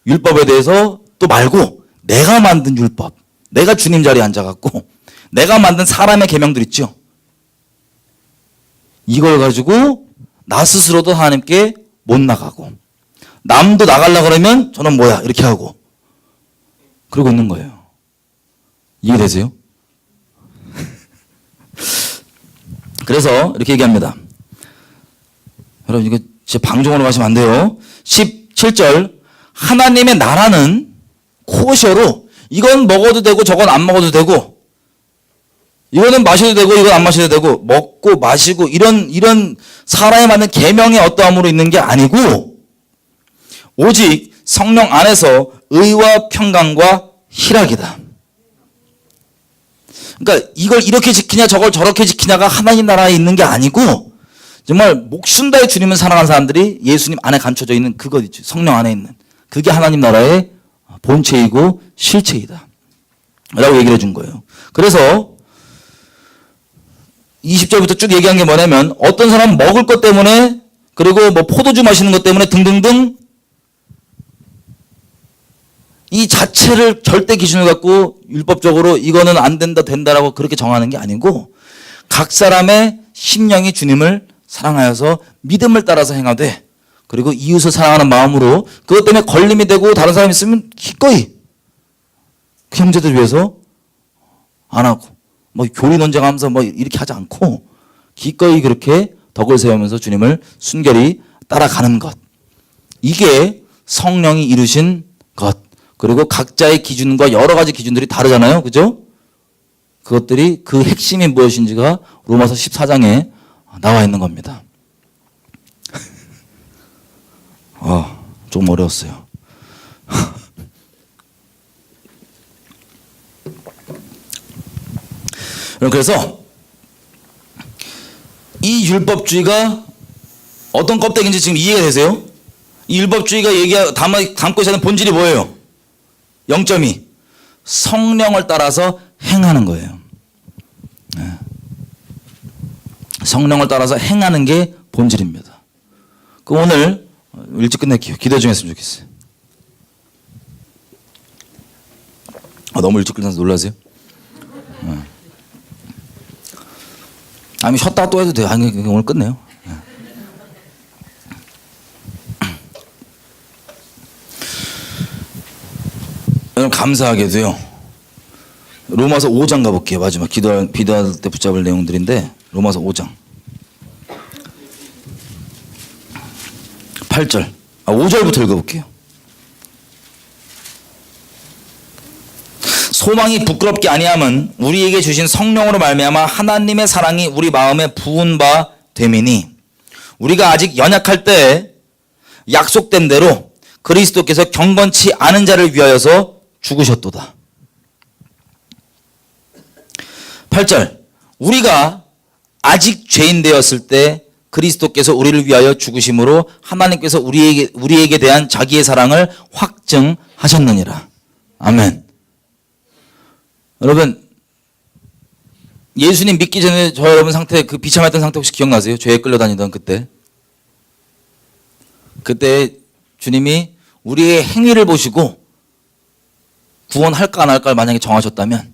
율법에 대해서 또 말고 내가 만든 율법, 내가 주님 자리에 앉아갖고 내가 만든 사람의 계명들 있죠. 이걸 가지고 나 스스로도 하나님께 못 나가고 남도 나가려고 그러면 저는 뭐야 이렇게 하고 그러고 있는 거예요. 이해되세요? 그래서 이렇게 얘기합니다. 여러분 이거 진짜 방종으로 마시면 안 돼요. 17절 하나님의 나라는 코셔로 이건 먹어도 되고 저건 안 먹어도 되고 이거는 마셔도 되고 이건 안 마셔도 되고 먹고 마시고 이런 사람에 맞는 계명의 어떠함으로 있는 게 아니고 오직 성령 안에서 의와 평강과 희락이다. 그러니까 이걸 이렇게 지키냐 저걸 저렇게 지키냐가 하나님 나라에 있는 게 아니고 정말 목숨 다해 주님을 사랑하는 사람들이 예수님 안에 감춰져 있는 그것 있죠. 성령 안에 있는. 그게 하나님 나라의 본체이고 실체이다. 라고 얘기를 해준 거예요. 그래서 20절부터 쭉 얘기한 게 뭐냐면 어떤 사람은 먹을 것 때문에 그리고 뭐 포도주 마시는 것 때문에 등등등 이 자체를 절대 기준을 갖고 율법적으로 이거는 안 된다 된다라고 그렇게 정하는 게 아니고 각 사람의 심령이 주님을 사랑하여서 믿음을 따라서 행하되 그리고 이웃을 사랑하는 마음으로 그것 때문에 걸림이 되고 다른 사람이 있으면 기꺼이 그 형제들 위해서 안 하고 뭐 교리 논쟁하면서 뭐 이렇게 하지 않고 기꺼이 그렇게 덕을 세우면서 주님을 순결히 따라가는 것. 이게 성령이 이루신 것. 그리고 각자의 기준과 여러 가지 기준들이 다르잖아요. 그죠? 그것들이 그 핵심이 무엇인지가 로마서 14장에 나와 있는 겁니다. 좀 어려웠어요. 그래서 이 율법주의가 어떤 껍데기인지 지금 이해가 되세요? 이 율법주의가 담고 있는 본질이 뭐예요? 0.2 성령을 따라서 행하는 거예요. 성령을 따라서 행하는 게 본질입니다. 그 오늘 일찍 끝낼게요. 기도 좀 했으면 좋겠어요. 너무 일찍 끝나서 놀라세요? 아니 쉬었다가 또 해도 돼요. 아니 오늘 끝내요. 여러분 감사하게도요. 로마서 5장 가볼게요. 마지막 기도할 때 붙잡을 내용들인데 로마서 5장 8절 5절부터 읽어볼게요. 소망이 부끄럽게 아니함은 우리에게 주신 성령으로 말미암아 하나님의 사랑이 우리 마음에 부은 바 됨이니 우리가 아직 연약할 때 약속된 대로 그리스도께서 경건치 않은 자를 위하여서 죽으셨도다. 8절 우리가 아직 죄인 되었을 때 그리스도께서 우리를 위하여 죽으심으로 하나님께서 우리에게 대한 자기의 사랑을 확증하셨느니라. 아멘. 여러분 예수님 믿기 전에 저 여러분 상태 그 비참했던 상태 혹시 기억나세요? 죄에 끌려다니던 그때 주님이 우리의 행위를 보시고 구원할까 안 할까를 만약에 정하셨다면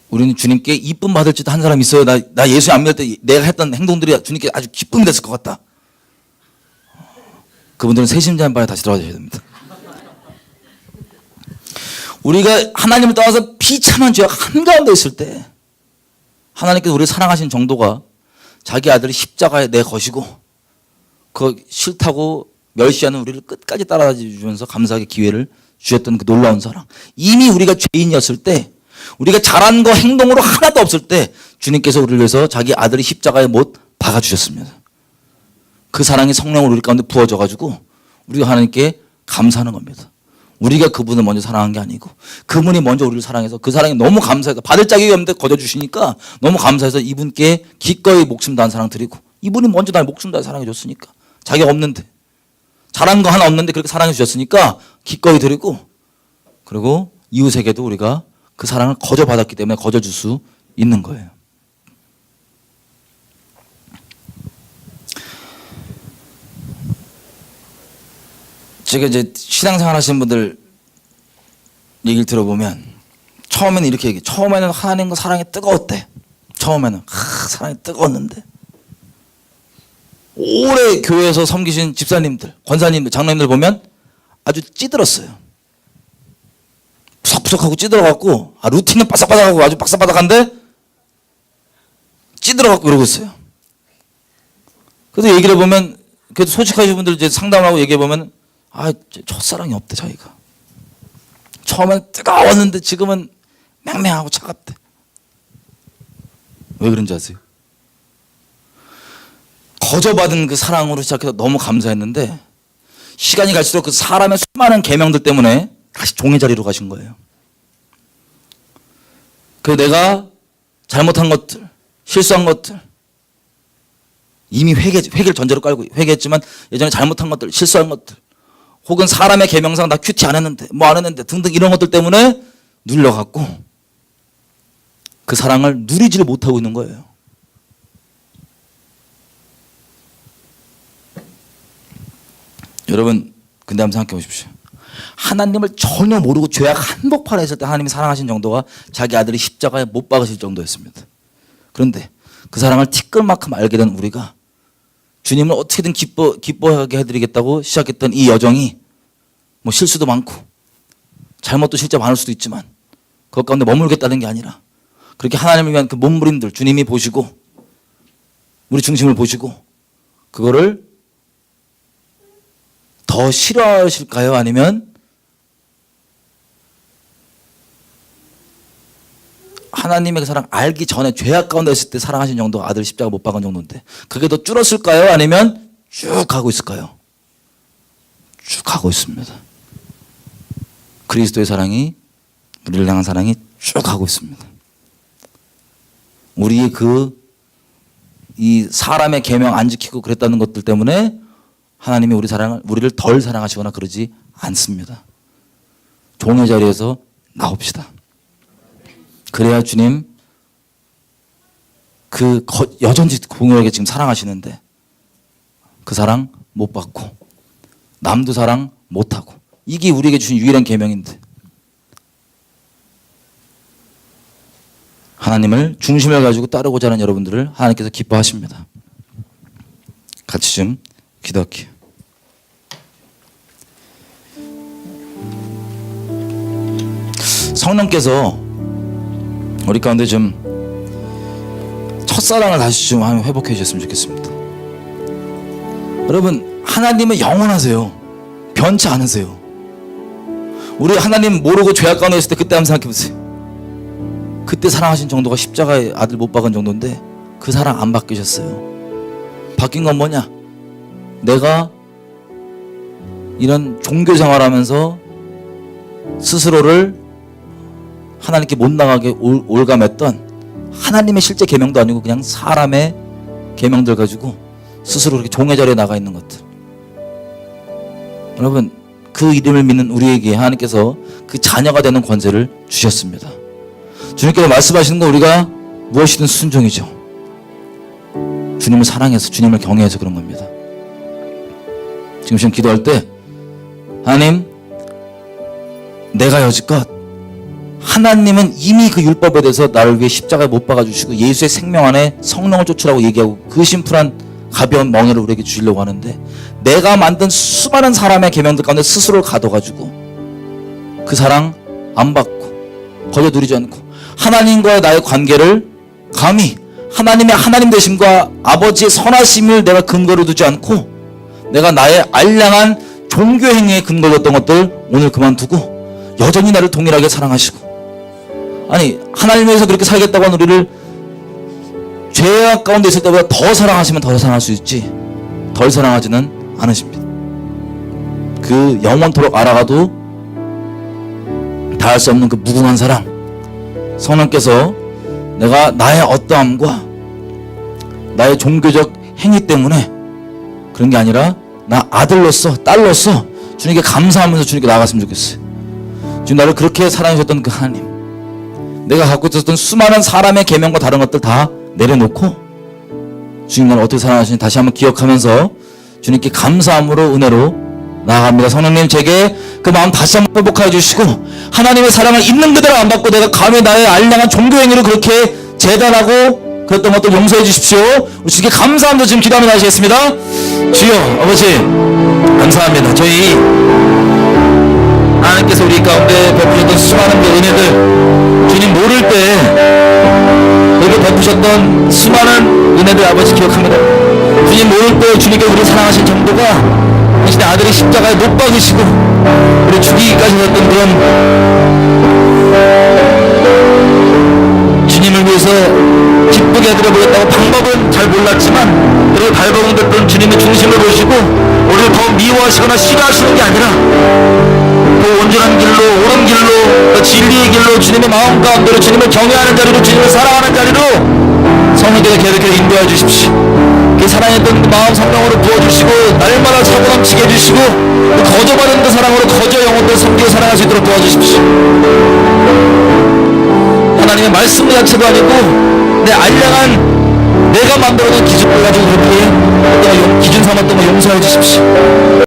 우리는 주님께 이쁨 받을 짓 한 사람 있어요. 나 예수 안 믿을 때 내가 했던 행동들이 주님께 아주 기쁨이 됐을 것 같다. 그분들은 새심자의 다시 들어가셔야 됩니다. 우리가 하나님을 떠나서 비참한 죄악 한가운데 있을 때 하나님께서 우리를 사랑하신 정도가 자기 아들을 십자가에 내거시고 그 싫다고 멸시하는 우리를 끝까지 따라다 주면서 감사하게 기회를 주셨던 그 놀라운 사랑. 이미 우리가 죄인이었을 때 우리가 잘한 거 행동으로 하나도 없을 때 주님께서 우리를 위해서 자기 아들의 십자가에 못 박아주셨습니다. 그 사랑이 성령으로 우리 가운데 부어져 가지고 우리가 하나님께 감사하는 겁니다. 우리가 그분을 먼저 사랑한 게 아니고 그분이 먼저 우리를 사랑해서 그 사랑이 너무 감사해서 받을 자격이 없는데 거둬주시니까 너무 감사해서 이분께 기꺼이 목숨 다한 사랑 드리고 이분이 먼저 날 목숨 다해 사랑해 줬으니까 자격 없는데 잘한 거 하나 없는데 그렇게 사랑해 주셨으니까 기꺼이 드리고 그리고 이웃에게도 우리가 그 사랑을 거저 받았기 때문에 거저 줄 수 있는 거예요. 제가 이제 신앙생활 하시는 분들 얘기를 들어보면 처음에는 이렇게 얘기해. 처음에는 하나님과 사랑이 뜨거웠대. 처음에는 사랑이 뜨거웠는데 오래 교회에서 섬기신 집사님들, 권사님들, 장로님들 보면 아주 찌들었어요. 푸석푸석하고 찌들어갖고 루틴은 바삭바삭하고 아주 바삭바삭한데 찌들어갖고 이러고 있어요. 그래서 얘기를 해보면 그래도 솔직하신 분들 이제 상담하고 얘기해보면 첫사랑이 없대 자기가. 처음엔 뜨거웠는데 지금은 맹맹하고 차갑대. 왜 그런지 아세요? 거저받은 그 사랑으로 시작해서 너무 감사했는데 시간이 갈수록 그 사람의 수많은 계명들 때문에 다시 종의 자리로 가신 거예요. 그 내가 잘못한 것들, 실수한 것들 이미 회개를 전제로 깔고 회개했지만 예전에 잘못한 것들, 실수한 것들 혹은 사람의 계명상 나 큐티 안 했는데 뭐 안 했는데 등등 이런 것들 때문에 눌려갖고 그 사랑을 누리지를 못하고 있는 거예요. 여러분 근데 한번 생각해 보십시오. 하나님을 전혀 모르고 죄악 한복판에 있을 때 하나님이 사랑하신 정도가 자기 아들이 십자가에 못 박으실 정도였습니다. 그런데 그 사랑을 티끌만큼 알게 된 우리가 주님을 어떻게든 기뻐하게 해드리겠다고 시작했던 이 여정이 뭐 실수도 많고 잘못도 실제 많을 수도 있지만 그것 가운데 머물겠다는 게 아니라 그렇게 하나님을 위한 그 몸부림들 주님이 보시고 우리 중심을 보시고 그거를 더 싫어하실까요? 아니면 하나님의 그 사랑 알기 전에 죄악 가운데 있을 때 사랑하신 정도 아들 십자가 못 박은 정도인데 그게 더 줄었을까요? 아니면 쭉 가고 있을까요? 쭉 가고 있습니다. 그리스도의 사랑이 우리를 향한 사랑이 쭉 가고 있습니다. 우리의 이 사람의 계명 안 지키고 그랬다는 것들 때문에 하나님이 우리를 덜 사랑하시거나 그러지 않습니다. 종의 자리에서 나옵시다. 그래야 주님 여전히 공유하게 지금 사랑하시는데 그 사랑 못 받고 남도 사랑 못 하고 이게 우리에게 주신 유일한 계명인데 하나님을 중심을 가지고 따르고자 하는 여러분들을 하나님께서 기뻐하십니다. 같이 좀 기도할게요. 성령께서 우리 가운데 좀 첫사랑을 다시 좀 회복해 주셨으면 좋겠습니다. 여러분 하나님은 영원하세요. 변치 않으세요. 우리 하나님 모르고 죄악 가운데 있을 때 그때 한번 생각해 보세요. 그때 사랑하신 정도가 십자가에 아들 못 박은 정도인데 그 사랑 안 바뀌셨어요. 바뀐 건 뭐냐? 내가 이런 종교 생활하면서 스스로를 하나님께 못 나가게 올감했던 하나님의 실제 계명도 아니고 그냥 사람의 계명들 가지고 스스로 그렇게 종의 자리에 나가 있는 것들. 여러분 그 이름을 믿는 우리에게 하나님께서 그 자녀가 되는 권세를 주셨습니다. 주님께서 말씀하시는 거 우리가 무엇이든 순종이죠. 주님을 사랑해서 주님을 경외해서 그런 겁니다. 지금 기도할 때 하나님 내가 여지껏 하나님은 이미 그 율법에 대해서 나를 위해 십자가에 못 박아주시고 예수의 생명 안에 성령을 쫓으라고 얘기하고 그 심플한 가벼운 멍에를 우리에게 주시려고 하는데 내가 만든 수많은 사람의 계명들 가운데 스스로를 가둬가지고 그 사랑 안 받고 거저 누리지 않고 하나님과의 나의 관계를 감히 하나님의 하나님 되심과 아버지의 선하심을 내가 근거로 두지 않고 내가 나의 알량한 종교 행위에 근거로 뒀던 것들 오늘 그만두고 여전히 나를 동일하게 사랑하시고 아니 하나님 위해서 그렇게 살겠다고 하는 우리를 죄악 가운데 있을 때보다 더 사랑하시면 더 사랑할 수 있지 덜 사랑하지는 않으십니다. 그 영원토록 알아가도 다할 수 없는 그 무궁한 사랑 성령께서 내가 나의 어떠함과 나의 종교적 행위 때문에 그런 게 아니라 나 아들로서 딸로서 주님께 감사하면서 주님께 나아갔으면 좋겠어요. 지금 나를 그렇게 사랑하셨던 그 하나님 내가 갖고 있었던 수많은 사람의 계명과 다른 것들 다 내려놓고 주님 나를 어떻게 사랑하시는지 다시 한번 기억하면서 주님께 감사함으로 은혜로 나아갑니다. 성령님 제게 그 마음 다시 한번 회복하여 주시고 하나님의 사랑을 있는 그대로 안 받고 내가 감히 나의 알량한 종교행위로 그렇게 재단하고 그랬던 것들 용서해 주십시오. 우리 주님께 감사함도 지금 기도하며 나시겠습니다. 주여 아버지 감사합니다. 저희 하나님께서 우리 가운데 베푸셨던 수많은 그 은혜들 주님 모를 때 우리에게 베푸셨던 수많은 은혜들 아버지 기억합니다. 주님 모를 때 주님께 우리 사랑하신 정도가 당신의 아들이 십자가에 못 박으시고 우리 죽이기까지 했던 그런 주님을 위해서 기쁘게 해드려보겠다고 방법은 잘 몰랐지만 우리를 발버둥됐던 주님의 중심을 보시고 우리를 더 미워하시거나 싫어하시는 게 아니라 그 온전한 길로 옳은 길로 그 진리의 길로 주님의 마음 가운데로 주님을 경외하는 자리로 주님을 사랑하는 자리로 성령께서 계속해서 인도해 주십시오. 그 사랑했던 그 마음 성령으로 부어주시고 날마다 차고 넘치게 해주시고 그 거저받은 그 사랑으로 거저 영혼들 섬기고 사랑할 수 있도록 도와주십시오. 하나님의 말씀 자체도 아니고 내 알량한 내가 만들어놓은 기준을 가지고 그렇게 기준 삼았던 거 용서해 주십시오.